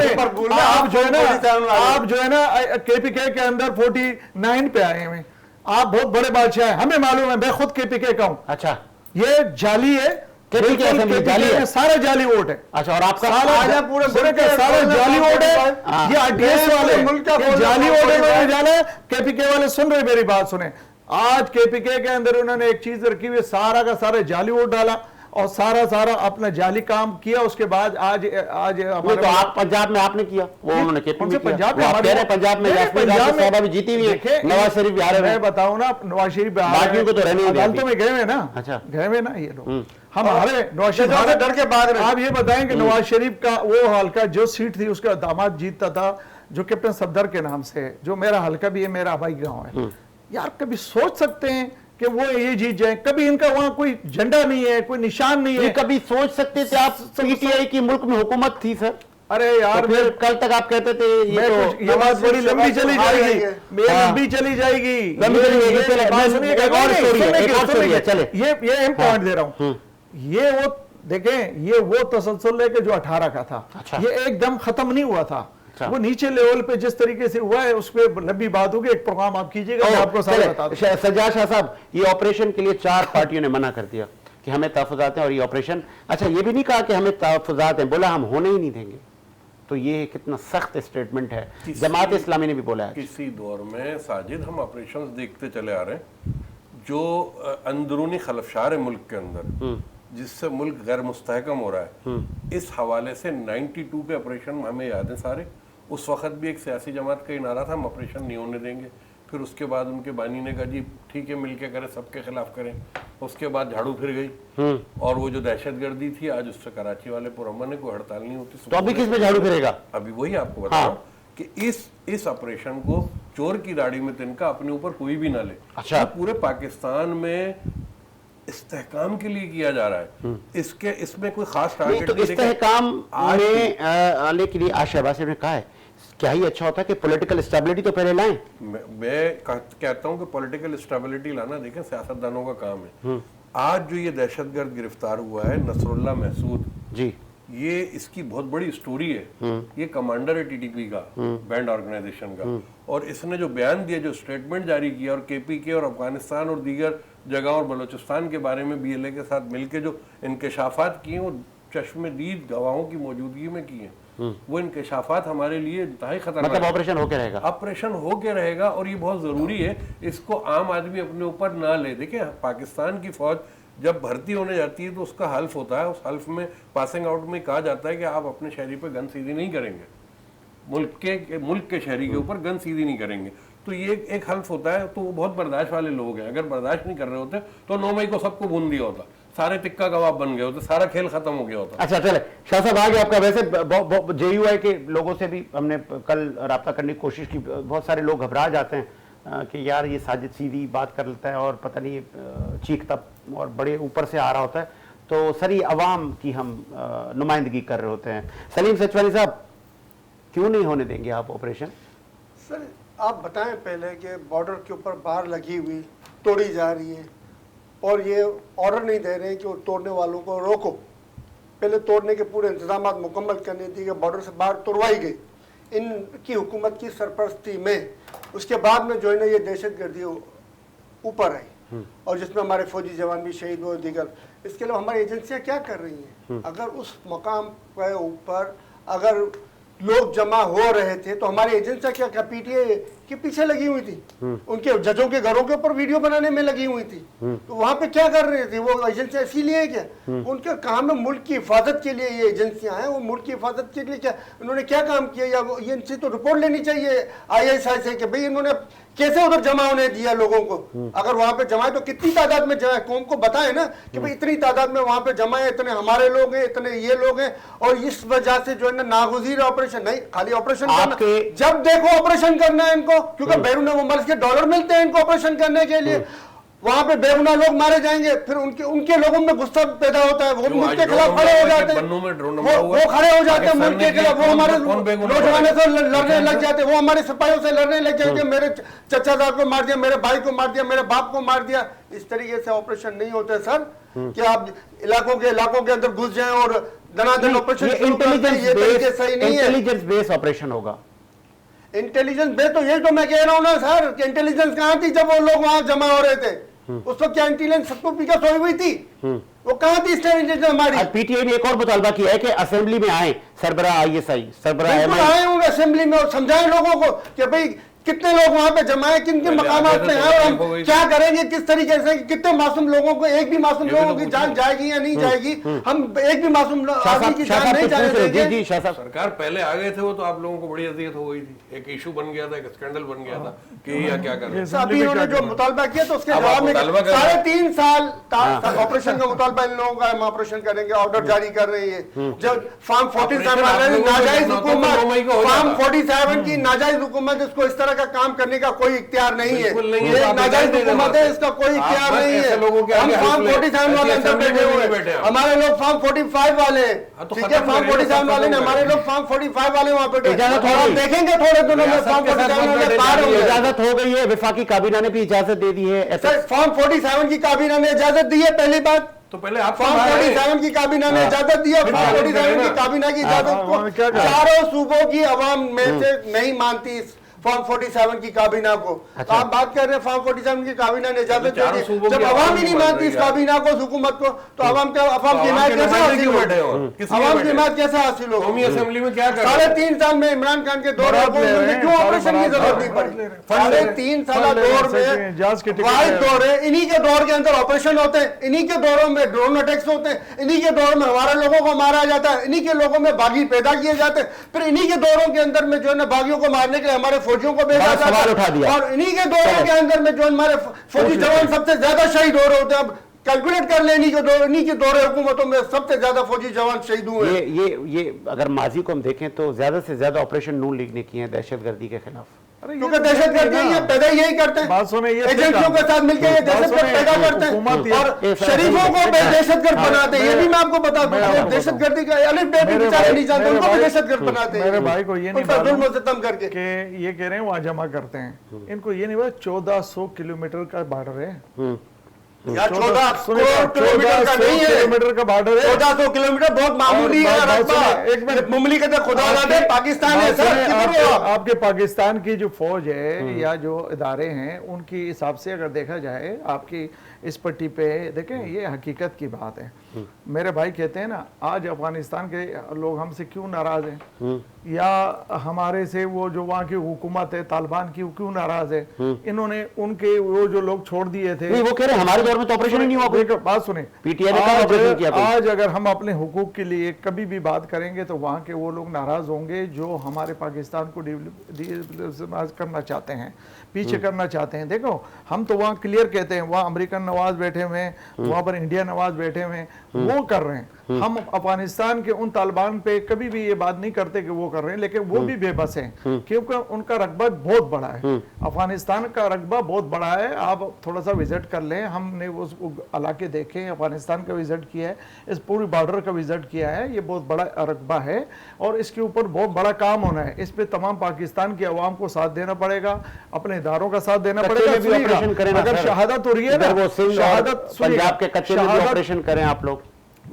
आप जो है ना केपीके के अंदर 49 पे आए हैं। आप बहुत बड़े बादशाह हैं, हमें मालूम है, मैं खुद केपीके का हूं। अच्छा, ये जाली है, जाली है, सारा जाली वोट है। अच्छा, और आपका पूरे का सारा जाली वोट है। ये आरटीएस वाले जाली वोट है, केपीके वाले सुन रहे मेरी बात सुने। आज केपीके के अंदर उन्होंने एक चीज रखी हुई, सारा का सारा जाली वोट डाला और सारा अपना जाली काम किया। उसके बाद आज तो आप पंजाब में आपने किया, वो उन्होंने पंजाब में पंजाब में भी जीती हुई है, नवाज शरीफ बिहार में। मैं बताऊं ना, नवाज शरीफ बाकियों को तो रहने अदालतों में गए हुए ना। अच्छा, गए हुए ना ये लोग। हमारे नवाज शरीफ डर के बाद आप ये बताएं कि नवाज शरीफ का वो हल्का जो सीट थी, उसका दामाद जीतता था, जो कैप्टन सफदर के नाम से, जो मेरा हल्का भी है, मेरा आबाई गाँव है। यार कभी सोच सकते हैं कि वो ये जीत जाए? कभी इनका वहां कोई झंडा नहीं है, कोई निशान नहीं है। कभी सोच सकते थे आप पीटीआई की मुल्क में हुकूमत थी सर? अरे यार, तो फिर कल तक आप कहते थे ये बात बड़ी लंबी चली जाएगी, लंबी चली जाएगी। ये एम पॉइंट दे रहा हूँ। ये वो देखें, ये वो तसलसल है कि जो 18 का था, ये एकदम खत्म नहीं हुआ था। वो नीचे लेवल पे जिस तरीके से हुआ है, उस पर लंबी बात होगी, एक प्रोग्राम आप कीजिएगा, मैं आपको सारा बता दूं। सज्जाद शाह साहब, ये ऑपरेशन के लिए 4 पार्टियों ने मना कर दिया कि हमें तहफ़्फ़ुज़ात हैं और ये ऑपरेशन, अच्छा ये भी नहीं कहा कि हमें तहफ़्फ़ुज़ात हैं, बोला हम होने ही नहीं देंगे। तो ये कितना सख्त स्टेटमेंट है। जमात इस्लामी ने भी बोला है किसी दौर में साजिद हम ऑपरेशंस देखते चले आ रहे हैं जो अंदरूनी खलफशार मुल्क के अंदर, जिससे मुल्क गैर मुस्तहकम हो रहा है। इस हवाले से 92 पे ऑपरेशन हमें याद है सारे, उस वक्त भी एक सियासी जमात का ही नारा था, हम ऑपरेशन नहीं होने देंगे। फिर उसके बाद उनके बानी ने कहा जी ठीक है मिलके करें, सबके खिलाफ करें। उसके बाद झाड़ू फिर गई और वो जो दहशतगर्दी थी आज उससे कराची वाले पुरअमन है, कोई हड़ताल नहीं होती। तो अभी किस पे झाड़ू फिरेगा? अभी वही आपको बता रहा हूं कि इस ऑपरेशन को चोर की दाढ़ी में तिनका अपने ऊपर कोई भी ना ले। अच्छा। ये पूरे पाकिस्तान में इस्तेहकाम के लिए किया जा रहा है। इसमें कोई खास नहीं, टारगेट तो इस्तेहकाम में आने के लिए आज शहबाज ने कहा है, क्या ही अच्छा होता है कि पॉलिटिकल स्टेबिलिटी तो पहले लाएं। मैं कहता हूं कि पॉलिटिकल स्टेबिलिटी लाना देखें सियासतदानों का काम है। आज जो ये दहशतगर्द गिरफ्तार हुआ है नसरुल्लाह महसूद जी, ये इसकी बहुत बड़ी स्टोरी है। ये कमांडर है टीटीपी का, बैंड ऑर्गेनाइजेशन का, और इसने जो बयान दिया, जो स्टेटमेंट जारी किया और केपीके और अफगानिस्तान और दीगर जगह और बलोचिस्तान के बारे में बीएलए के साथ मिलकर जो इंकशाफात किए वो चश्मदीद गवाहों की मौजूदगी में किए। वो इंकशाफात हमारे लिए इंतहाई खतरनाक, मतलब ऑपरेशन होके रहेगा। ऑपरेशन होके रहेगा और ये बहुत जरूरी है। इसको आम आदमी अपने ऊपर ना ले। देखिए पाकिस्तान की फौज जब भर्ती होने जाती है तो उसका हल्फ होता है। उस हल्फ में पासिंग आउट में कहा जाता है कि आप अपने शहरी पे गन सीधी नहीं करेंगे, मुल्क के शहरी के ऊपर गन सीधी नहीं करेंगे। तो ये एक हल्फ होता है। तो वो बहुत बर्दाश्त वाले लोग हैं। अगर बर्दाश्त नहीं कर रहे होते तो 9 मई को सबको भून दिया होता, सारे तिक्का गवाब बन गए होते, सारा खेल खत्म हो गया होता। अच्छा चले शाह साहब आगे आपका। वैसे JUI के लोगों से भी हमने कल राब्ता करने की कोशिश की। बहुत सारे लोग घबरा जाते हैं कि यार ये साजिद सीधी बात कर लेता है और पता नहीं चीखता और बड़े ऊपर से आ रहा होता है। तो सरी अवाम की हम नुमाइंदगी कर रहे होते हैं। सलीम सचवानी साहब, क्यों नहीं होने देंगे आप ऑपरेशन? सर आप बताएं पहले कि बॉर्डर के ऊपर बार लगी हुई तोड़ी जा रही है और ये ऑर्डर नहीं दे रहे हैं कि वो तोड़ने वालों को रोको। पहले तोड़ने के पूरे इंतजाम मुकम्मल करने दिए, बॉर्डर से बाहर तोड़वाई गई इनकी हुकूमत की सरपरस्ती में। उसके बाद में जो है ना ये दहशतगर्दी ऊपर आई और जिसमें हमारे फौजी जवान भी शहीद हुए दीगर। इसके अलावा हमारी एजेंसियां क्या कर रही हैं? अगर उस मकाम के ऊपर अगर लोग जमा हो रहे थे तो हमारी एजेंसियां क्या PTA के पीछे लगी हुई थी, उनके जजों के घरों के ऊपर वीडियो बनाने में लगी हुई थी। तो वहां पे क्या कर रहे थे वो एजेंसियां? इसीलिए क्या उनके काम में मुल्क की हिफाजत के लिए ये एजेंसियां हैं। वो मुल्क की हिफाजत के लिए क्या उन्होंने क्या काम किया? या ये इनसे तो रिपोर्ट लेनी चाहिए ISI से कि भाई इन्होंने कैसे उधर जमा होने दिया लोगों को। अगर वहां पे जमा है तो कितनी तादाद में जमा है, कौम को बताए ना कि भाई इतनी तादाद में वहां पे जमा है, इतने हमारे लोग हैं, इतने ये लोग हैं। और इस वजह से जो है ना नागुज़ीर ऑपरेशन नहीं, खाली ऑपरेशन करना, जब देखो ऑपरेशन करना है इनको, क्योंकि बैरून मुल्क के डॉलर मिलते हैं इनको ऑपरेशन करने के लिए। वहां पे बेगुनाह लोग मारे जाएंगे, फिर उनके लोगों में गुस्सा पैदा होता है, वो मुल्क के खिलाफ खड़े हो जाते हैं, वो खड़े हो जाते हैं मुल्क के खिलाफ। वो हमारे नौजवानों से लड़ने लग जाते हैं, वो हमारे सिपाहियों से लड़ने लग जाएंगे, मेरे चचा साहब को मार दिया, मेरे भाई को मार दिया, मेरे बाप को मार दिया। इस तरीके से ऑपरेशन नहीं होते सर कि आप इलाकों के अंदर घुस जाएं और दनादन ऑपरेशन। ये तरीके सही नहीं है। इंटेलिजेंस बेस्ड ऑपरेशन होगा। इंटेलिजेंस बेस तो यही तो मैं कह रहा हूँ ना सर कि इंटेलिजेंस कहाँ थी जब वो लोग वहां जमा हो रहे थे? उस वक्त क्या इंटेलिजेंस सबको पीका सोई हुई थी? वो कहाँ थी इंटेलिजेंस हमारी? PTA ने एक और मुतालबा किया है कि असेंबली में आए सरबराह ISI, सरबराह आए होंगे असेंबली में और समझाएं लोगों को कि भाई कितने लोग वहां पे जमा है, किन किन मकामात पे हैं और हम क्या करेंगे, किस तरीके से, कितने मासूम लोगों को, एक भी मासूम लोगों की जान जाएगी या नहीं जाएगी? हम एक भी मासूम आदमी की जान नहीं जाने देंगे। सरकार पहले आ गए थे वो तो आप लोगों को बड़ी अजियत हो गई थी, एक इशू बन गया था, एक स्कैंडल बन गया था कि ये क्या कर रहे हैं। अभी उन्होंने जो मुतालबा किया तो उसके जवाब में 3.5 साल ऑपरेशन का मुतालबा इन लोगों का, हम ऑपरेशन करेंगे, ऑर्डर जारी कर रही है। जब फार्म 47 नाजायज हुकूमत, फार्म 47 की नाजायज हुकूमत, इसको इस तरह का काम करने का कोई इख्तियार नहीं है। ये नाजायज हुकूमत है, इसका कोई इख्तियार नहीं है। हम फार्म 47 वाले अंदर बैठे हुए हैं, हमारे लोग फार्म 45 वाले, ठीक है, फार्म 47 वाले ने, हमारे लोग फार्म 45 वाले वहां पे देखेंगे थोड़े दिनों में फार्म 47 वाले बाहर होंगे। इजाजत हो गई है, वफाकी काबीना ने भी इजाजत दे दी है। सर फार्म 47 की काबीना ने इजाजत दी है, पहली बात तो पहले आप फार्म 47 की काबीना ने इजाजत दी है। फार्म 47 की काबीना की इजाजत को चारों सूबों की अवाम में से नहीं मानती। फॉर्म 47 की काबीना को। तो आप बात कर रहे हैं फॉर्म 47 की काबीना ने इजाजत दे चारों दी। सूबों जब की अवाम आवाम ही नहीं बन मानती रही इस है। काबीना को, हुकूमत को, तो अवाम की हिमायत कैसे हासिल होगी? अवाम की हिमायत कैसे हासिल कौमी होगी? असेंबली में क्या कर रहे साढ़े हैं? 3 साल में इमरान खान के दौर बरात ले रहे में हैं, क्यों सारे ऑपरेशन की बरात जरूरत ले नहीं रहे हैं, पड़ी? फंड ले साढ़े रहे हैं, 3 साल फंड ले रहे हैं, दौर सच में, जहाज के में टिकट वाहिद ले रहे हैं। दौर है, इन्हीं के दौर के अंदर ऑपरेशन होते हैं, इन्हीं के दौरों में ड्रोन अटैक्स होते हैं, इन्हीं के दौर में हमारे लोगों को मारा जाता है, इन्हीं के लोगों में बागी पैदा किए जाते हैं, फिर इन्हीं के दौरों के अंदर में जो है ना बागियों को मारने के लिए हमारे फौजियों को भेजा बड़ा जाता सवाल उठा है, दिया। और इन्हीं के दौरों के अंदर में जो हमारे फौजी जवान सबसे ज्यादा शहीद हो रहे होते हैं। अब कैलकुलेट कर ले, इन्हीं के दौरे हुकूमतों में सबसे ज्यादा फौजी जवान शहीद हुए हैं। ये अगर माजी को हम देखें तो ज्यादा से ज्यादा ऑपरेशन नून लीग ने किए हैं दहशतगर्दी के खिलाफ। अरे ये क्योंकि तो दहशतगर्दी नहीं ये ना। पैदा यही करते हैं, बात सुने, ये एजेंसियों के साथ मिलकर ये दहशतगर्द पैदा करते हुकूमत हैं ये- और शरीफों को दहशतगर्द बनाते हैं। ये भी मैं आपको बता दूं, मैं आपको दहशतगर्दी का अलग बे भी मेरे बेचारे भाई- नहीं जानते, मेरे उनको भी भाई- दहशतगर्द बनाते हैं। मेरे भाई को ये नहीं उन पर मालूम जुल्म और सितम करके। कि ये कह रहे हैं वहां जमा करते हैं, इनको ये नहीं पता 1400 किलोमीटर का बॉर्डर है। यार 14 सुनिए, किलोमीटर का नहीं है, किलोमीटर का बॉर्डर है। 1400 किलोमीटर बहुत मामूली और है बात रकबा। सुनिए, एक मिनट। मुमलिक है खुदा ना दे, पाकिस्तान है सर, किधर हो आप? आपके पाकिस्तान की जो फौज है या जो इदारे हैं उनके हिसाब से अगर देखा जाए आपकी इस पट्टी पे, देखें ये हकीकत की बात है। मेरे भाई कहते हैं ना, आज अफगानिस्तान के लोग हमसे क्यों नाराज हैं, या हमारे से वो जो वहाँ की हुकूमत है तालिबान की, वो क्यों नाराज है? इन्होंने उनके वो जो लोग छोड़ दिए थे, नहीं, वो कह रहे हैं हमारे दौर में तो ऑपरेशन ही नहीं हुआ कोई। देखो, बात सुने, PTI ने कहा ऑपरेशन किया कोई। आज अगर हम अपने हुकूक के लिए कभी भी बात करेंगे तो वहाँ के वो लोग नाराज होंगे जो हमारे पाकिस्तान को डेवलप करना चाहते हैं, पीछे करना चाहते हैं। देखो, हम तो वहाँ क्लियर कहते हैं, वहाँ अमेरिकन नवाज बैठे हुए हैं, वहाँ पर इंडिया नवाज बैठे हुए हैं, वो कर रहे हैं। हम अफगानिस्तान के उन तालिबान पे कभी भी ये बात नहीं करते कि वो कर रहे हैं, लेकिन वो भी बेबस हैं क्योंकि उनका रकबा बहुत बड़ा है। अफगानिस्तान का रकबा बहुत बड़ा है। आप थोड़ा सा विजिट कर लें, हमने उस इलाके देखे, अफगानिस्तान का विजिट किया है, इस पूरी बॉर्डर का विजिट किया है। ये बहुत बड़ा रकबा है और इसके ऊपर बहुत बड़ा काम होना है। इस पे तमाम पाकिस्तान की आवाम को साथ देना पड़ेगा, अपने इदारों का साथ देना कच्चे पड़ेगा। में भी सुनिएगा, ऑपरेशन करें ना अगर सर। शहादत हो रही है इधर ना, वो सिंध और शहादत, सुनिएगा, पंजाब के कच्चे में भी शहादत ऑपरेशन करें आप लोग।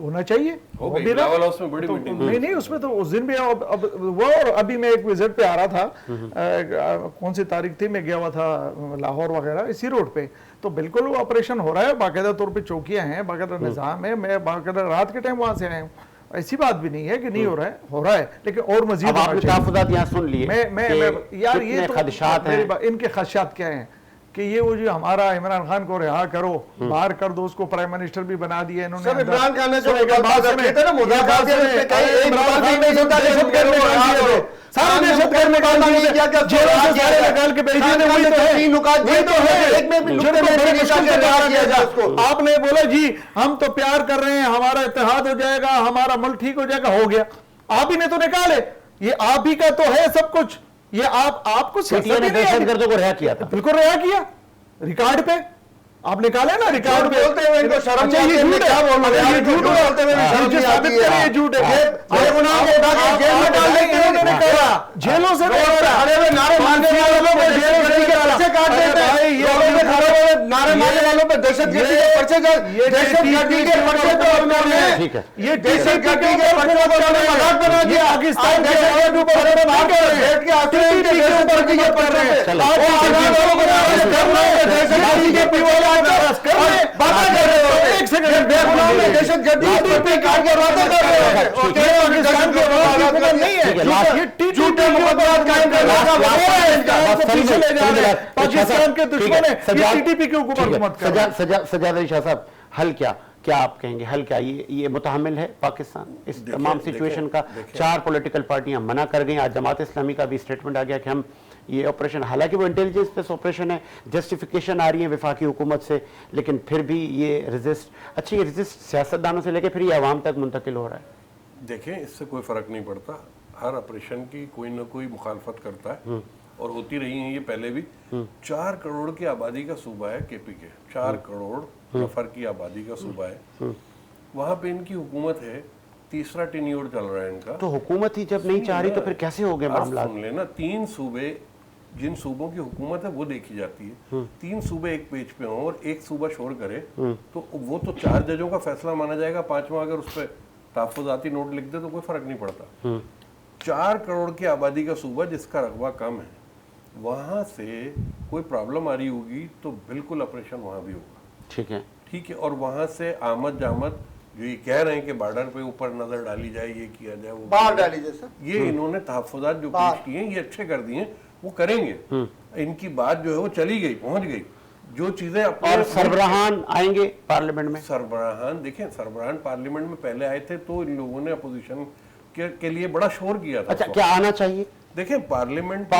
होना चाहिए। हो वो गई, भी ना- बिलावल हाउस में बड़ी तो मीटिंग नहीं नहीं, उसमें तो उस दिन भी अब वो, और अभी मैं एक विजिट पे आ रहा था, कौन सी तारीख थी, मैं गया हुआ था लाहौर वगैरह, इसी रोड पे, तो बिल्कुल वो ऑपरेशन हो रहा है, बाकायदा तौर पे चौकियां हैं, बाकायदा निजाम है। मैं बाकायदा रात के टाइम वहां से आया हूँ, ऐसी बात भी नहीं है कि नहीं हो रहा है, लेकिन और मजीद अब होना आपने चाहिए। तहफ़्फ़ुज़ात यहाँ सुन लिए मैं यार ये तो खदशात हैं। इनके खदशात क्या हैं कि ये वो जो हमारा इमरान खान को रिहा करो, बाहर कर दो, उसको प्राइम मिनिस्टर भी बना दिया इन्होंने। सर, इमरान खान ने जो सुनिए, बात मुदाफ़ात सुनिए, किए थे ना, मुदाफ़ात ये बात के सुनिए, कहीं अरे एक इमरान बात खान नहीं ने है, दहशत गर्द निकाल दिए थे, सारे दहशत गर्द निकाल दिए थे, क्या-क्या जेलों से किया सारे है? निकाल के भेज दिए थे, खान वही ने तो है, तीन नुकात दिए वही तो है, एक में भी जिनको नुक्ते में बड़ी नहीं मुश्किल निकाल से के बाहर किया किया था उसको। उसको। आपने बोला जी हम तो प्यार कर रहे हैं, हमारा इत्तेहाद हो जाएगा, हमारा मुल्क ठीक हो जाएगा, हो गया। आप ही ने तो निकाले, ये आप ही का तो है सब कुछ, ये आपको सियासत PTI ने ही नहीं दहशत आती। गर्दों को रिहा किया था। बिल्कुल रिहा किया, रिकॉर्ड पे आप निकाले ना, रिकॉर्ड पे बोलते हुए इनको शर्म अच्छा, नहीं ये आती, झूठ है, क्या बोल रहे हैं? ये झूठ है, बोलते हुए भी शर्म मुझे नहीं साबित आती है। करिए ये झूठ है। बेगुनाह को उठा के जेल में डाल देते हैं, इन्होंने कहा, जेलों से नहीं करा। खड़े हुए नारे मारने वालों पे दहशतगर्दी के पर्चे काट देते हैं। रोडों पे खड़े हुए नारे मारने वालों पे दहशतगर्दी के पर्चे दहशतगर्दी के पर्चे तो उन्होंने ठीक है। ये दहशतगर्दी के पर्चे को उन्होंने मजाक बना दिया। पाकिस्तान आज दहशतगर्द ऊपर खड़े मार के बैठ के आते हैं कि दहशतगर्दी के पर्चे पे। चलो। आज आजाद वालों को नाराज कर रहे हैं, दहशतगर्दी के पीवाले आकर और बातें कर रहे होते हैं। एक सेकंड, ये बेगुनाह में दहशतगर्दी के पर्चे काट के बातें कर रहे हैं और कह रहे हैं पाकिस्तान के हुकूमत नहीं है, ठीक है, लास्ट- ये झूठे मुकदमात कायम करने का वजह है इनका। को पीछे ले जा रहे हैं। पाकिस्तान के दुश्मन है, ये सजाद- टीटीपी के ऊपर ठीक है, हुकूमत कर रहे हैं। सजाद अली शाह साहब, हल क्या आप कहेंगे? हल क्या ये मुतहम्मिल है पाकिस्तान इस तमाम सिचुएशन का? चार पॉलिटिकल पार्टियां मना कर गई, आज जमात इस्लामी का भी स्टेटमेंट आ गया कि हम ये ऑपरेशन, हालांकि वो इंटेलिजेंस बेस्ड ऑपरेशन है, जस्टिफिकेशन आ रही है वफाकी हुकूमत से, लेकिन फिर भी ये अच्छा ये रेजिस्ट सियासतदानों से लेकर फिर ये अवाम तक मुंतकिल हो रहा है। देखें, इससे कोई फर्क नहीं पड़ता, हर ऑपरेशन की कोई ना कोई मुखालफत करता है और होती रही है ये पहले भी। 4 करोड़ की आबादी का सूबा है केपी के, 4 करोड़ नफर की आबादी का सूबा है, वहां पे इनकी हुकूमत है, तीसरा टेन्योर चल रहा है इनका। तो हुकूमत ही जब नहीं चाह रही तो फिर कैसे हो गए मामला? सुन लेना, 3 सूबे, जिन सूबों की हुकूमत है वो देखी जाती है, 3 सूबे एक पेज पे हों और एक सूबा शोर करे तो वो तो 4 जजों का फैसला माना जाएगा, 5वां अगर उस पर तहफ़्फ़ुज़ाती नोट लिख दे तो कोई फर्क नहीं पड़ता। 4 करोड़ की आबादी का सूबा जिसका रकबा कम है, वहां से कोई प्रॉब्लम आ रही होगी तो बिल्कुल ऑपरेशन वहां भी होगा। ठीक है। ठीक है, और वहां से आमद जामद जो ये कह रहे हैं कि बॉर्डर पे ऊपर नजर डाली जाए, ये किया जाए, वो बाहर डाली जाए सर। ये इन्होंने तहफ्फुज़ात जो पेश किए हैं ये अच्छे कर दिए हैं, वो करेंगे। इनकी बात जो है वो चली गई, पहुंच गई। जो चीजें अपने और सरबराहान आएंगे पार्लियामेंट में? सरबराहान देखें, सरबराहान पार्लियामेंट में पहले आए थे तो इन लोगों ने अपोजिशन के लिए बड़ा शोर किया था। अच्छा, क्या आना चाहिए? देखिए पार्लियामेंट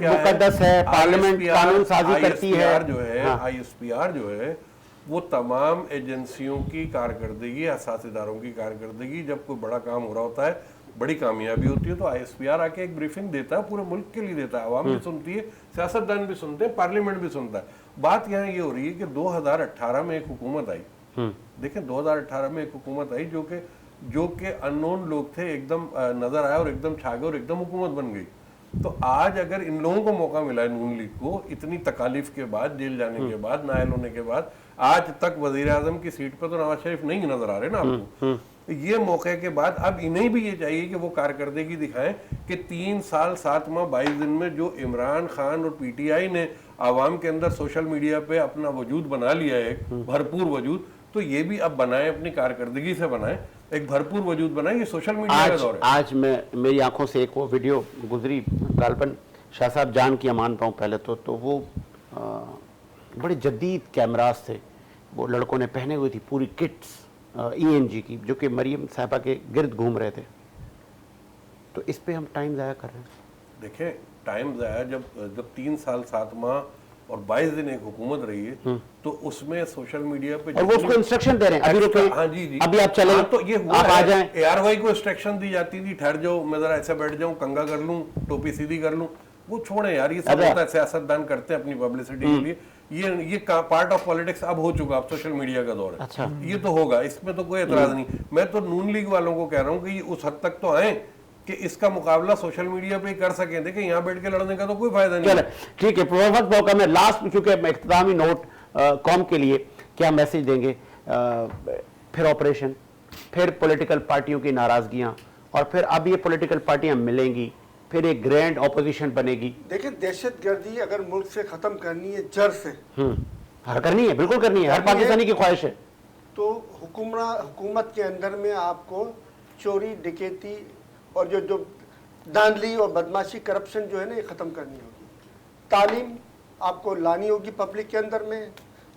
मुकद्दस है, पार्लियामेंट कानून साजी करती है। जो है ISPR जो है वो तमाम एजेंसियों की कारकर्दगी, असास इदारों की कारकर्दगी, जब कोई बड़ा काम हो रहा होता है, बड़ी कामयाबी होती है तो ISPR आके एक ब्रीफिंग देता है, पूरे मुल्क के लिए देता है, आवाम भी सुनती है, सियासतदान भी सुनते हैं, पार्लियामेंट भी सुनता है। बात यहाँ ये हो रही है कि 2018 में एक हुकूमत आई, देखें 2018 में एक हुकूमत आई जो कि अननोन लोग थे, एकदम नजर आया और एकदम छा गए और एकदम हुकूमत बन गई। तो आज अगर इन लोगों को मौका मिला है, नून लीग को, इतनी तकालीफ के बाद, जेल जाने के बाद, नाअहल होने के बाद, आज तक वजीर आजम की सीट पर तो नवाज शरीफ नहीं नजर आ रहे ना आपको। ये मौके के बाद अब इन्हें भी ये चाहिए कि वो कारकर्दगी दिखाएं कि 3 साल 7 माह 22 दिन में जो इमरान खान और PTI ने आवाम के अंदर सोशल मीडिया पे अपना वजूद बना लिया है, एक भरपूर वजूद, तो ये भी अब बनाएं, अपनी कारकर्दगी से बनाएं, एक भरपूर वजूद बनाएं। ये सोशल मीडिया का दौर है। आज मेरी आंखों से एक वो वीडियो गुजरी, गालबन शाह साहब जान की अमान पाऊँ पहले तो वो बड़े जदीद कैमरास थे, वो लड़कों ने पहने हुई थी पूरी किट्स ENG की, जो कि मरियम साहबा के गिर्द घूम रहे थे। तो इस पे हम टाइम ज़ाया कर रहे हैं। देखें टाइम ज़ाया, जब 3 साल 7 माह और 22 दिन एक हुकूमत रही है तो उसमें सोशल मीडिया पे और वो उसको इंस्ट्रक्शन दे रहे हैं, अभी रुको, हाँ जी जी, अभी आप चले, हाँ, तो ये हुआ आप आ जाएं। ARY को इंस्ट्रक्शन दी जाती थी, ठहर जाओ, मैं जरा ऐसे बैठ जाऊं, कंगा कर लूं, टोपी सीधी कर लूं, वो छोड़े यार, ये सब होता है, सियासतदान करते हैं अपनी पब्लिसिटी के लिए। ये पार्ट ऑफ पॉलिटिक्स अब हो चुका, अब सोशल मीडिया का दौर है। अच्छा। ये तो होगा, इसमें तो कोई एतराज नहीं। मैं तो नून लीग वालों को कह रहा हूँ कि ये उस हद तक तो आए कि इसका मुकाबला सोशल मीडिया पे ही कर सकें। देखिए यहाँ बैठ के लड़ने का तो कोई फायदा नहीं है। ठीक है, वक्त मौका में लास्ट, क्योंकि इख्तितामी नोट कौम के लिए क्या मैसेज देंगे? फिर ऑपरेशन, फिर पॉलिटिकल पार्टियों की नाराजगियां, और फिर अब ये पॉलिटिकल पार्टियां मिलेंगी, फिर एक ग्रैंड ऑपोजिशन बनेगी। देखिए दहशतगर्दी अगर मुल्क से खत्म करनी है जड़ से, करनी है, बिल्कुल करनी है, हर पाकिस्तानी की ख्वाहिश है। तो हुकूमत के अंदर में आपको चोरी, डकैती और जो धांधली और बदमाशी, करप्शन जो है ना, ये ख़त्म करनी होगी। तालीम आपको लानी होगी पब्लिक के अंदर में,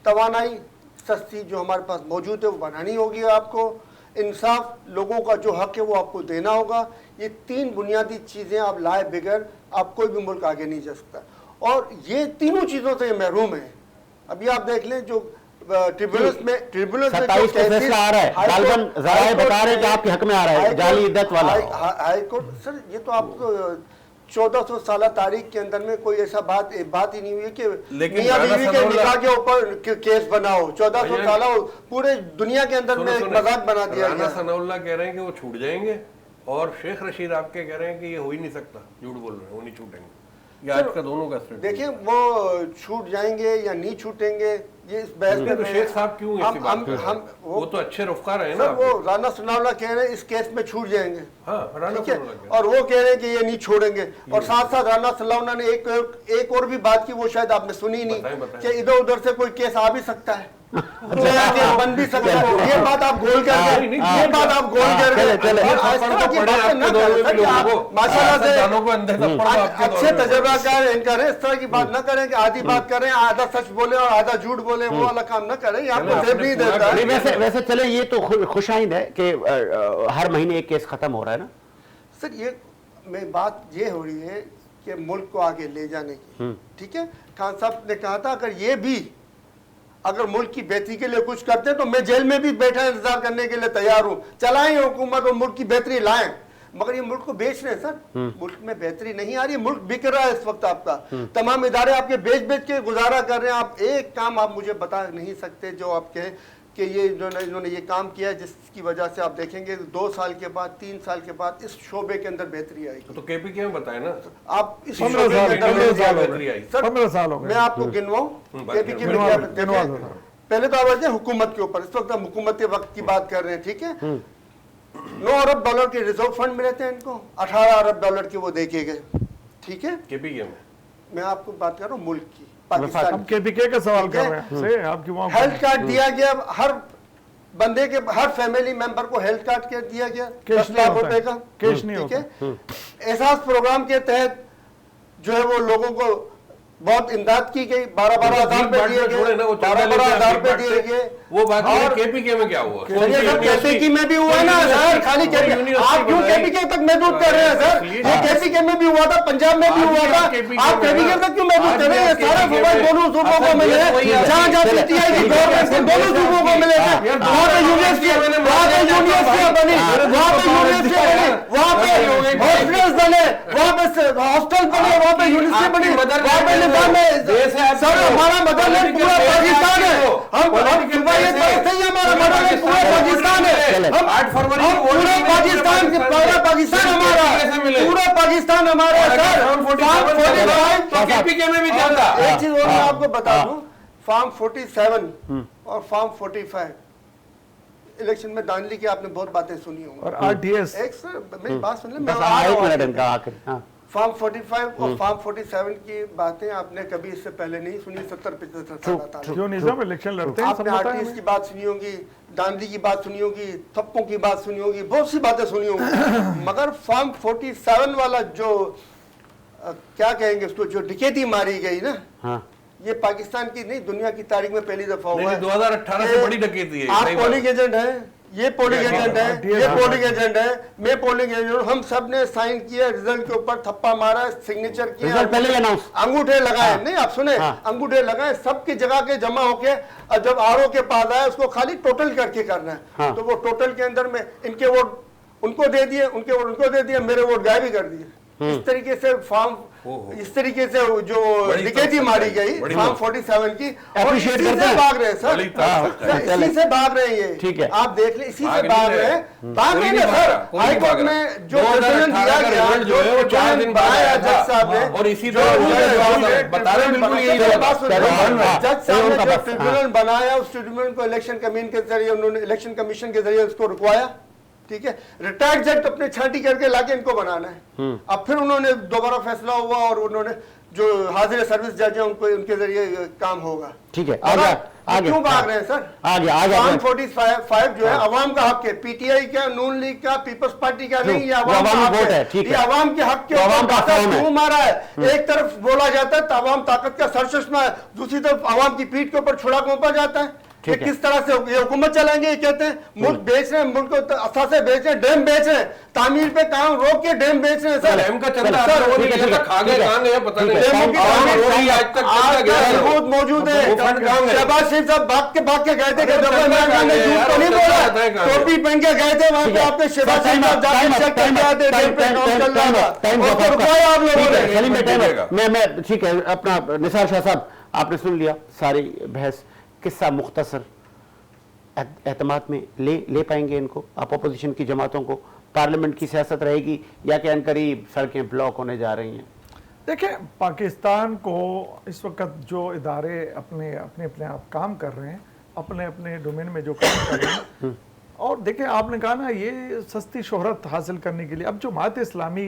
तवानाई सस्ती जो हमारे पास मौजूद है वो बनानी होगी आपको, इंसाफ, लोगों का जो हक है वो आपको देना होगा। ये 3 बुनियादी चीज़ें आप लाए बगैर आप कोई भी मुल्क आगे नहीं जा सकता, और ये तीनों चीज़ों से महरूम है। अभी आप देख लें जो ट्रिब्यूनल्स में 27 को फैसला आ रहा है, गालबन ज़राए बता रहे हैं कि आपके हक में आ रहा है, जाली इद्दत वाला। हाई कोर्ट सर, ये तो आपको 1400 साल तारीख के अंदर में कोई ऐसा बात ही नहीं हुई कि मियां बीवी के निकाह के ऊपर केस बनाओ। 1400 साल पूरे दुनिया के अंदर में एक मजाक बना दिया गया। राना सनाउल्लाह कह रहे हैं कि वो छूट जाएंगे, और शेख रशीद आपके कह रहे हैं कि ये हो ही नहीं सकता, झूठ बोल रहे हैं, वो नहीं छूटेंगे। ये आज का दोनों का स्टेटमेंट। देखिए वो छूट जाएंगे या नहीं छूटेंगे, ये इस बहस में तो शेख साहब क्यों ऐसी बात कर रहे हैं? वो तो अच्छे रुखकार हैं ना। सर वो राना सनाउल्लाह कह रहे हैं इस केस में छूट जाएंगे, हाँ, राना ठीक है, और वो कह रहे हैं कि ये नहीं छोड़ेंगे। और साथ साथ राना सनाउल्लाह ने एक और भी बात की, वो शायद आपने सुनी नहीं, कि इधर उधर से कोई केस आ भी सकता है, बन भी सकता है। ये बात आप गोल कर गए, ये बात आप गोल कर गए। माशाल्लाह से अच्छे तजर्बाकार एंकर हैं, इस तरह की बात न करें कि आधी बात करें, आधा सच बोले और आधा झूठ बोले, वो वाला काम न करें, ये आपको जेब नहीं देता है। वैसे चले, ये तो खुशाइंद है कि हर महीने एक केस खत्म हो रहा है ना सर। ये में बात ये हो रही है कि मुल्क को आगे ले जाने की, ठीक है। खान साहब ने कहा था अगर मुल्क की बेहतरी के लिए कुछ करते हैं तो मैं जेल में भी बैठा इंतजार करने के लिए तैयार हूं, चलाएं हुकूमत और मुल्क की बेहतरी लाएं। मगर ये मुल्क को बेच रहे हैं सर, मुल्क में बेहतरी नहीं आ रही, मुल्क बिक रहा है इस वक्त आपका। तमाम इदारे आपके बेच के गुजारा कर रहे हैं। आप एक काम आप मुझे बता नहीं सकते जो आप कहें कि ये इन्होंने ये काम किया जिसकी वजह से आप देखेंगे 2 साल के बाद, 3 साल के बाद इस शोबे के अंदर बेहतरी आएगी। तो KPK में बताए ना आप इस 15 साल हो गए। मैं आपको गिनवाऊं KPK में क्या, पहले तो आवाज है हुकूमत के ऊपर, इस वक्त हम हुकूमत के वक्त की बात कर रहे हैं, ठीक है। 9 अरब डॉलर के रिजर्व फंड मिले थे इनको, 18 अरब डॉलर के वो देखे गए, ठीक है। KPK में मैं आपको बात कर रहा हूँ मुल्क की, पाकिस्तान हम केपीके का सवाल कर रहे हैं से आपकी वहाँ हेल्थ कार्ड दिया गया, हर बंदे के, हर फैमिली मेंबर को हेल्थ कार्ड के दिया गया 10 लाख रुपए का, कैश नहीं ठीक है। एहसास प्रोग्राम के तहत जो है वो लोगों को बहुत इमदाद की गई, 12-12 हज़ार रुपए दिए गए, 12-12 हज़ार रुपए दिए गए। वो बात और केपीके में क्या हुआ? ये सब केपीके में भी हुआ ना सर, खाली केपीके, आप क्यों केपीके तक महदूद कर रहे हैं सर? ये केपीके में भी हुआ था, पंजाब में भी हुआ था, आप केपीके तक क्यों महदूद कर रहे हैं? सारे फवायद दोनों सूबों को मिले, जहाँ जहाँ पीटीआई की गवर्नमेंट से दोनों सूबों को मिले थे, वहाँ पे यूनिवर्सिटियाँ बनी, वहाँ पे यूनिवर्सिटियाँ बनी, वहाँ पे हॉस्पिटल्स बने, वहाँ पे हॉस्टल बने, वहाँ पे यूनिवर्सिटी बनी, वहाँ पे निजाम में सर हमारा मदरलैंड पूरा पाकिस्तान है। हम हमारा मदरलैंड पूरा पाकिस्तान है। हम 8 फरवरी पूरा पाकिस्तान, पूरा पाकिस्तान हमारा, पूरा पाकिस्तान हमारा है सर। तो केपीके में भी क्या था? एक चीज और मैं आपको बता दूं, फार्म 47 और फार्म 45 इलेक्शन में दांडली की आपने बहुत बातें सुनी होंगी, और आरटीएस। एक सर मेरी बात सुन ले, मैं आ रहा हूं। फार्म 45 और फार्म 47 की बातें आपने कभी इससे पहले नहीं सुनी, 70-75 साल जो निजाम इलेक्शन लड़ते हैं, आपने आरटीएस की बात सुनी होगी, दांडी की बात सुनी होगी, थप्पों की बात सुनी होगी, बहुत सी बातें सुनी होंगी, मगर फार्म 47 वाला जो क्या कहेंगे उसको, जो डकैती मारी गई ना, ये पाकिस्तान की नहीं दुनिया की तारीख में पहली दफा हुआ है। 2018 से बड़ी डकैती है। आप पोलिंग एजेंट हैं, ये पोलिंग एजेंट है, ये पोलिंग एजेंट है, मैं पोलिंग एजेंट, हम सब ने साइन किया, रिजल्ट के ऊपर थप्पा मारा, सिग्नेचर किया, अंगूठे लगाए, नहीं आप सुने, अंगूठे लगाए, सबकी जगह के जमा होके, और जब आरओ के पास आया उसको खाली टोटल करके करना है, तो वो टोटल के अंदर में इनके वोट उनको दे दिए, उनके वोट उनको दे दिए, मेरे वोट गायब ही कर दिए। इस तरीके से फार्म, इस तरीके से जो डकैती मारी गई फार्म 47 की, और इसी से भाग रहे हैं सर, इसी से भाग रहे हैं ये, ठीक है आप देख ले, इसी से भाग रहे हैं, भाग रहे हैं सर। हाई कोर्ट में जो डिसीजन दिया गया, जो 4 दिन बनाया जज साहब ने, और इसी तरह बता रहे बिल्कुल यही जज साहब ने जो ट्रिब्यूनल बनाया, उस ट्रिब्यूनल को इलेक्शन कमीशन के जरिए, उन्होंने इलेक्शन कमीशन के जरिए उसको रुकवाया, ठीक है। रिटायर्ड जज अपने छांटी करके लाके इनको बनाना है। अब फिर उन्होंने दोबारा फैसला हुआ, और उन्होंने जो हाजिर सर्विस जज है उनको, उनके जरिए काम होगा, ठीक है। आगे क्यों भाग रहे हैं सर? फार्म 45 जो है अवाम का हक है, पीटीआई का, नून लीग का, पीपल्स पार्टी का नहीं, ये अवाम का हक है, ये अवाम के हक के ऊपर क्यों मारा है? एक तरफ बोला जाता है अवाम ताकत का सरचश्मा है, दूसरी तरफ अवाम की पीठ के ऊपर छुरा घोंपा जाता है। ये किस तरह से ये हुकूमत चलाएंगे? ये कहते हैं मुल्क बेच रहे हैं, मुल्क को असासे बेच रहे हैं, डैम बेच रहे हैं, तामीर पे काम रोक के डैम बेच रहे हैं सर। डैम का चंदा वो नहीं कहता, खा गए कहां गए पता नहीं, आज तक मौजूद है। शहबाज शरीफ साहब भाग के गए थे, झूठ तो नहीं बोला, टोपी पहन के गए थे, वहां पे आपने शहबाज शरीफ साहब जाके चेक करके आते, डैम पे काम चल रहा था, उसको रुकवाया आप लोगों ने। मैं ठीक है, अपना निसार शाह साहब आपने सुन लिया सारी बहस, किस्सा मुख्तसर एतमाद में ले पाएंगे इनको, आप अपोजिशन की जमातों को? पार्लियामेंट की सियासत रहेगी या कि अनकरीब सड़कें ब्लॉक होने जा रही हैं? देखिए, पाकिस्तान को इस वक्त जो इदारे अपने अपने अपने आप काम कर रहे हैं, अपने अपने डोमेन में जो काम कर रहे हैं, और देखिए आपने कहा ना, ये सस्ती शोहरत हासिल करने के लिए, अब जो जमात इस्लामी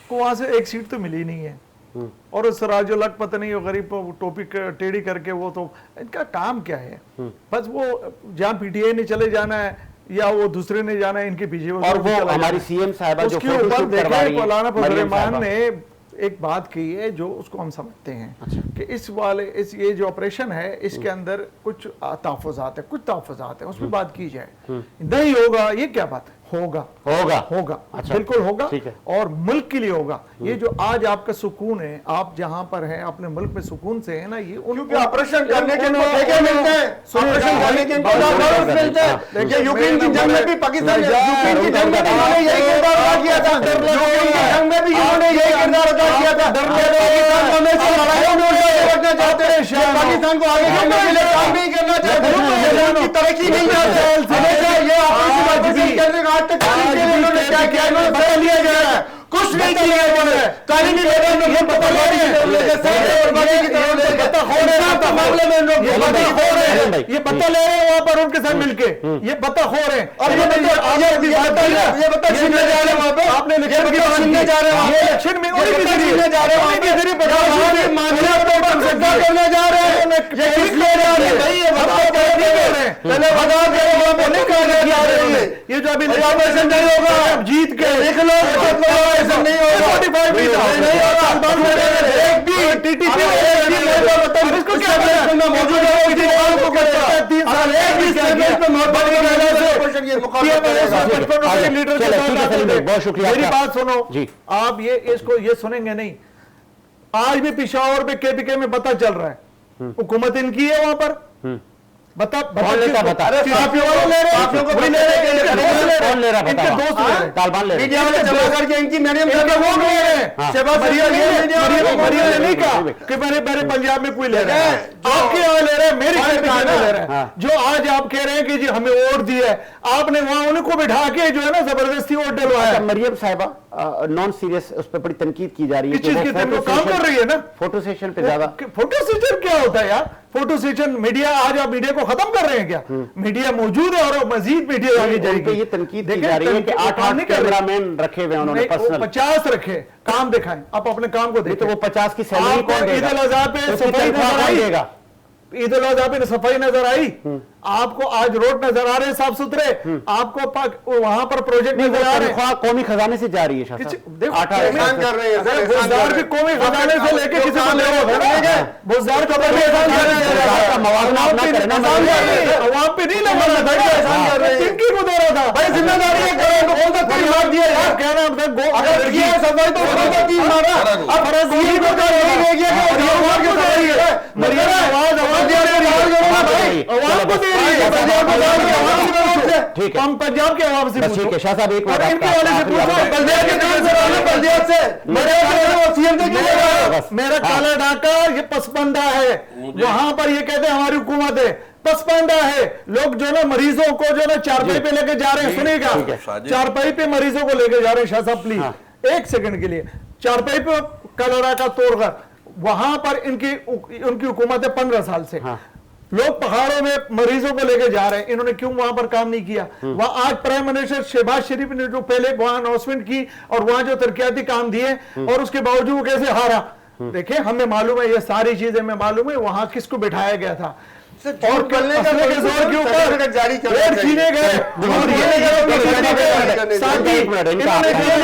को वहाँ से एक सीट तो मिली नहीं है, और सराजुल हक पता नहीं, वो गरीब टोपी टेढ़ी करके, वो तो इनका काम क्या है? बस वो जहाँ पीटीआई ने चले जाना है या वो दूसरे ने जाना है, इनके पीछे और वो हमारी सीएम साहिबा जो उसके ऊपर देखे, मौलाना फजल रहमान ने एक बात की है जो उसको हम समझते हैं कि इस ये जो ऑपरेशन है, इसके अंदर कुछ तहफ़्फ़ुज़ात है, कुछ तहफ़्फ़ुज़ात है, उसमें बात की जाए। नहीं होगा, ये क्या बात है? होगा। अच्छा, बिल्कुल होगा, और मुल्क के लिए होगा। ये जो आज आपका सुकून है, आप जहां पर हैं अपने मुल्क में सुकून से है ना, ये उनके ऑपरेशन करने के ठेके मिलते हैं, ऑपरेशन करने के डॉलर्स मिलते हैं। देखिए यूक्रेन की जंग में भी पाकिस्तान, यूक्रेन की जंग में भी उन्होंने यही किरदार अदा किया था, यूक्रेन की जंग में भी उन्होंने यही किरदार अदा किया था। पाकिस्तान को हमेशा लड़ाइयों में रखना चाहते हैं, पाकिस्तान को आगे बढ़ने के लिए काम नहीं करना चाहते, उनकी तरक्की नहीं चाहते, हमेशा ये ऑपरेशन करने का आज तक उन्होंने क्या किया, इन्होंने बता लिया गया है, कुछ नहीं किया इन्होंने। तालीमी मैदान में प्रॉब्लम है इन लोग ये बत्ताखोर है, ये बत्ता ले रहे हैं वहां पर उनके साथ मिलके, ये बत्ताखोर है। और ये बता छीनने जा रहे हैं वहां पे, आपने ये बता छीनने जा रहे हैं वहां पे, इलेक्शन में ये बता छीनने जा रहे हैं वहां पे, मामला तो सत्ता करने जा रहे हैं, ये किस लिए जा रहे हैं भाई, ये बताओ पहले बताओ कि वहां पे नहीं करने जा रहे हैं, ये जो अभी ऐसा नहीं होगा, आप जीत के देख लो ऐसा नहीं होगा, 45 नहीं था, नहीं होगा, एक भी टीटीपी इसको क्या में मौजूद है, को करता है 3 साल एक भी स्टेटमेंट में बहुत बड़ी महिला से ये मुकाबला करेगा। लीडर चलो, ठीक है सलीम भाई, बहुत शुक्रिया मेरी आपका। बात सुनो जी। आप ये इसको ये सुनेंगे नहीं, आज भी पिशावर में केपीके में बता चल रहा है, हुकूमत इनकी है वहां पर, बता कौन लेता बता? अरे साफियों को ले रहे हैं, साफियों को वही ले रहे हैं, इनके दोस्त ले रहे कौन ले रहा हैं, है? इनके बताओ। दोस्त ले रहे हैं, तालिबान ले रहे हैं। मीडिया वाले जमा करके इनकी मीडियम इनके वोट ले रहे हैं। हाँ। शहबाज मरियम ने नहीं कहा नहीं, कि मेरे पंजाब में कोई ले रहा है, जो- आपके यहाँ ले रहे हैं, मेरी हाँ, केपीके में ले रहे हैं। हाँ। जो आज आप कह रहे हैं कि जी हमें वोट दिया है, आपने वहां उनको बिठा के जो है ना जबरदस्ती वोट डलवाया। अच्छा, मरियम साहिबा नॉन सीरियस, उस पर बड़ी तनकीद की जा रही है किस चीज वो की फोटो तनकीद? काम सेशन- कर रही है ना? फोटो सेशन पे ज्यादा फोटो सेशन क्या होता है यार? फोटो सेशन मीडिया, आज आप मीडिया को खत्म कर रहे हैं क्या? मीडिया मौजूद है और मजीद मीडिया आगे उन पे जाएगी। ये तनकीद की देखें, जा रही है कि तनकीद वो 8 काम नहीं कर रहे। कैमरामैन रखे हुए हैं उन्होंने नहीं, वो पर्सनल। 50 रखे, काम दिखाएं, आप अपने काम को नहीं देखें। तो वो 50 की सैलरी आपको कौन देगा? ईद उल अजहा पे उसकी सफाई तनख्वाह नजर कौन आई? देगा? ईद उल अजहा पे सफाई नजर आई? आपको आज रोड नजर आ रहे हैं साफ सुथरे, आपको वहां पर प्रोजेक्ट नहीं, वो नजर आ रहे हैं। तनख्वाह कौमी खजाने से जा रही है शाह किसी- साहब। देखो, 8 एहसान कर रहे हैं, अगर एहसान बुजदार कर भी रहे कौमी हैं। खजाने से लेके किसी को ले रहे हो ना, बुजदार का भी एहसान कर रहे हैं। बुजदार का मवाजना अवाम अपना पे करना एहसान मजबूरी कर रहे हैं। अवाम पे नहीं लगा रहा था, एहसान कर रहे हैं। तिनकी को दे रहा था भाई जिम्मेदारी है, करो तो कौन सा कोई मार दिया यार, क्या नाम था? अगर किया है सफाई तो उसको तो तीन मारा, अब सीट को तो नहीं ले गया कि वो मार के सफाई है, मरियम आवाज दिया भाई अवाम को दे रही है, पंजाब को दाल के आवाम से पूछो। ठीक है, हम पंजाब के अवाम से बस पूछो। ठीक है शाह साहब, एक मिनट और इनके आपका वाले से आखिरी पूछो, आपका- बल्दिया के नाम से आने बल्दिया से मेरे वो सीएम से क्यों ले रहा है? बस। मेरा काला डाका ये पसमानदा है, वहां पर ये कहते हैं हमारी हुकूमत है, पसमानदा है। लोग जो ना मरीजों को जो ना चारपाई पे लेके जा रहे हैं, सुनिएगा, ठीक है। चारपाई पे मरीजों को लेके जा रहे हैं शाह साहब प्लीज एक सेकंड के लिए, चारपाई पे काला डाका तोड़कर वहां पर उनकी हुकूमत है 15 साल से। लोग पहाड़ों में मरीजों को लेके जा रहे हैं, इन्होंने क्यों वहां पर काम नहीं किया? वहां आज प्राइम मिनिस्टर शहबाज शरीफ ने जो पहले वहां अनाउंसमेंट की और वहां जो तरक्याती काम दिए और उसके बावजूद वो कैसे हारा? देखिए, हमें मालूम है, ये सारी चीजें हमें मालूम है वहां किसको बिठाया गया था और करने का असले के जोर के ऊपर जारी कर वोट छीने गए और ये साथ ही इन्होंने ये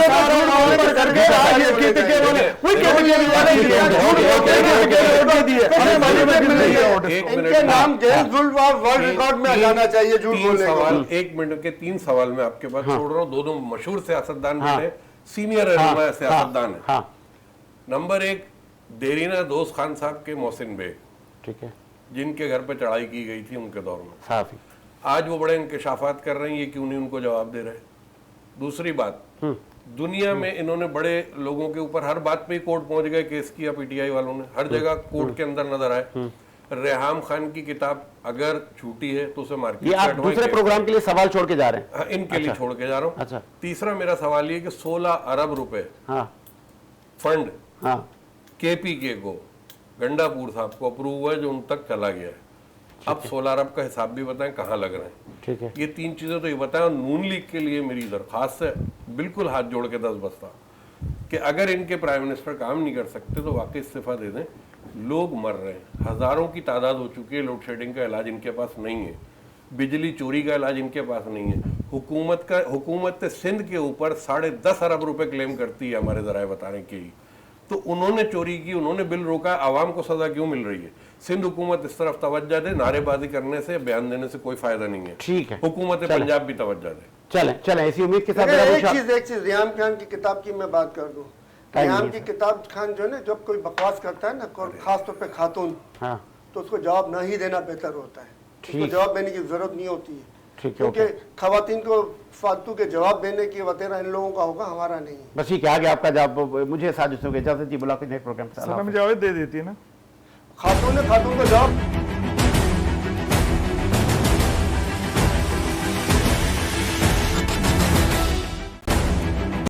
सारा वहां पर करके आज ये केपीके वाले वही केपीके वाले दिए हमें मालूम है कि नहीं है वोट। इनके नाम Guinness book of world record में आ जाना चाहिए झूठ तीन बोलने सवाल, का। 1 मिनट के 3 सवाल मैं आपके पास छोड़ रहा हूँ। दोनों मशहूर सियासतदान बैठे, सीनियर रहनुमा सियासतदान है। हाँ नंबर 1, देरीना दोस्त खान साहब के मोहसिन बेग, ठीक है, जिनके घर पे चढ़ाई की गई थी उनके दौर में, साफी आज वो बड़े इंकशाफात कर रहे हैं, ये क्यों नहीं उनको जवाब दे रहे? दूसरी बात, दुनिया में इन्होंने बड़े लोगों के ऊपर हर बात पे ही कोर्ट पहुंच गए, केस किया पीटीआई वालों ने, हर जगह कोर्ट के अंदर नजर आए। रेहाम खान की किताब अगर झूठी है तो उसे मार्केट ये से आप हटवाएं दूसरे केस। प्रोग्राम के लिए सवाल छोड़ के जा रहे हैं? हाँ, इनके लिए छोड़ के जा रहा हूँ। अच्छा। तीसरा मेरा सवाल ये कि 16 अरब रुपए हाँ फंड हाँ केपीके को, गंडापुर साहब को अप्रूव हुआ है, जो उन तक चला गया है। अब 16 अरब का हिसाब भी बताएं कहाँ लग रहे हैं। ठीक है, ये 3 चीजें तो ये बताएं। और नून लीग के लिए मेरी दरखास्त है, बिल्कुल हाथ जोड़ के 10 बस्ता, कि अगर इनके प्राइम मिनिस्टर काम नहीं कर सकते तो वाकई इस्तीफा दे दें। लोग मर रहे हैं, हजारों की तादाद हो चुकी है, लोड शेडिंग का इलाज इनके पास नहीं है, बिजली चोरी का इलाज इनके पास नहीं है। हुकूमत सिंध के ऊपर 10.5 अरब रुपए क्लेम करती है, हमारे जराए बताने के ही। तो उन्होंने चोरी की, उन्होंने बिल रोका, आवाम को सजा क्यों मिल रही है? सिंध हुकूमत इस तरफ तवज्जो दे, नारेबाजी करने से, बयान देने से कोई फायदा नहीं है। ठीक है, हुकूमत पंजाब भी तवज्जो दे। चलें चलें, इसी उम्मीद के साथ देखिए, मेरा एक कुछ- चीज रियाम खान की किताब की मैं बात कर दूं। टाइम रियाम नहीं की है। किताब खान जो है ना, जब कोई बकवास करता है ना, और खास तौर पे खातून, हाँ तो उसको जवाब ना ही देना बेहतर होता है। उसको ठीक। जवाब देने की जरूरत नहीं होती है, ठीक है, क्योंकि ओके। खवातीन को फालतू के जवाब देने की वतेरा इन लोगों का होगा, हमारा नहीं है। बस ठीक है, आगे आपका जवाब मुझे साजिशों की इजाजत जी, बुला के नेक्स्ट प्रोग्राम सलाम जावेद दे देती है ना। खातून ने खातून को जवाब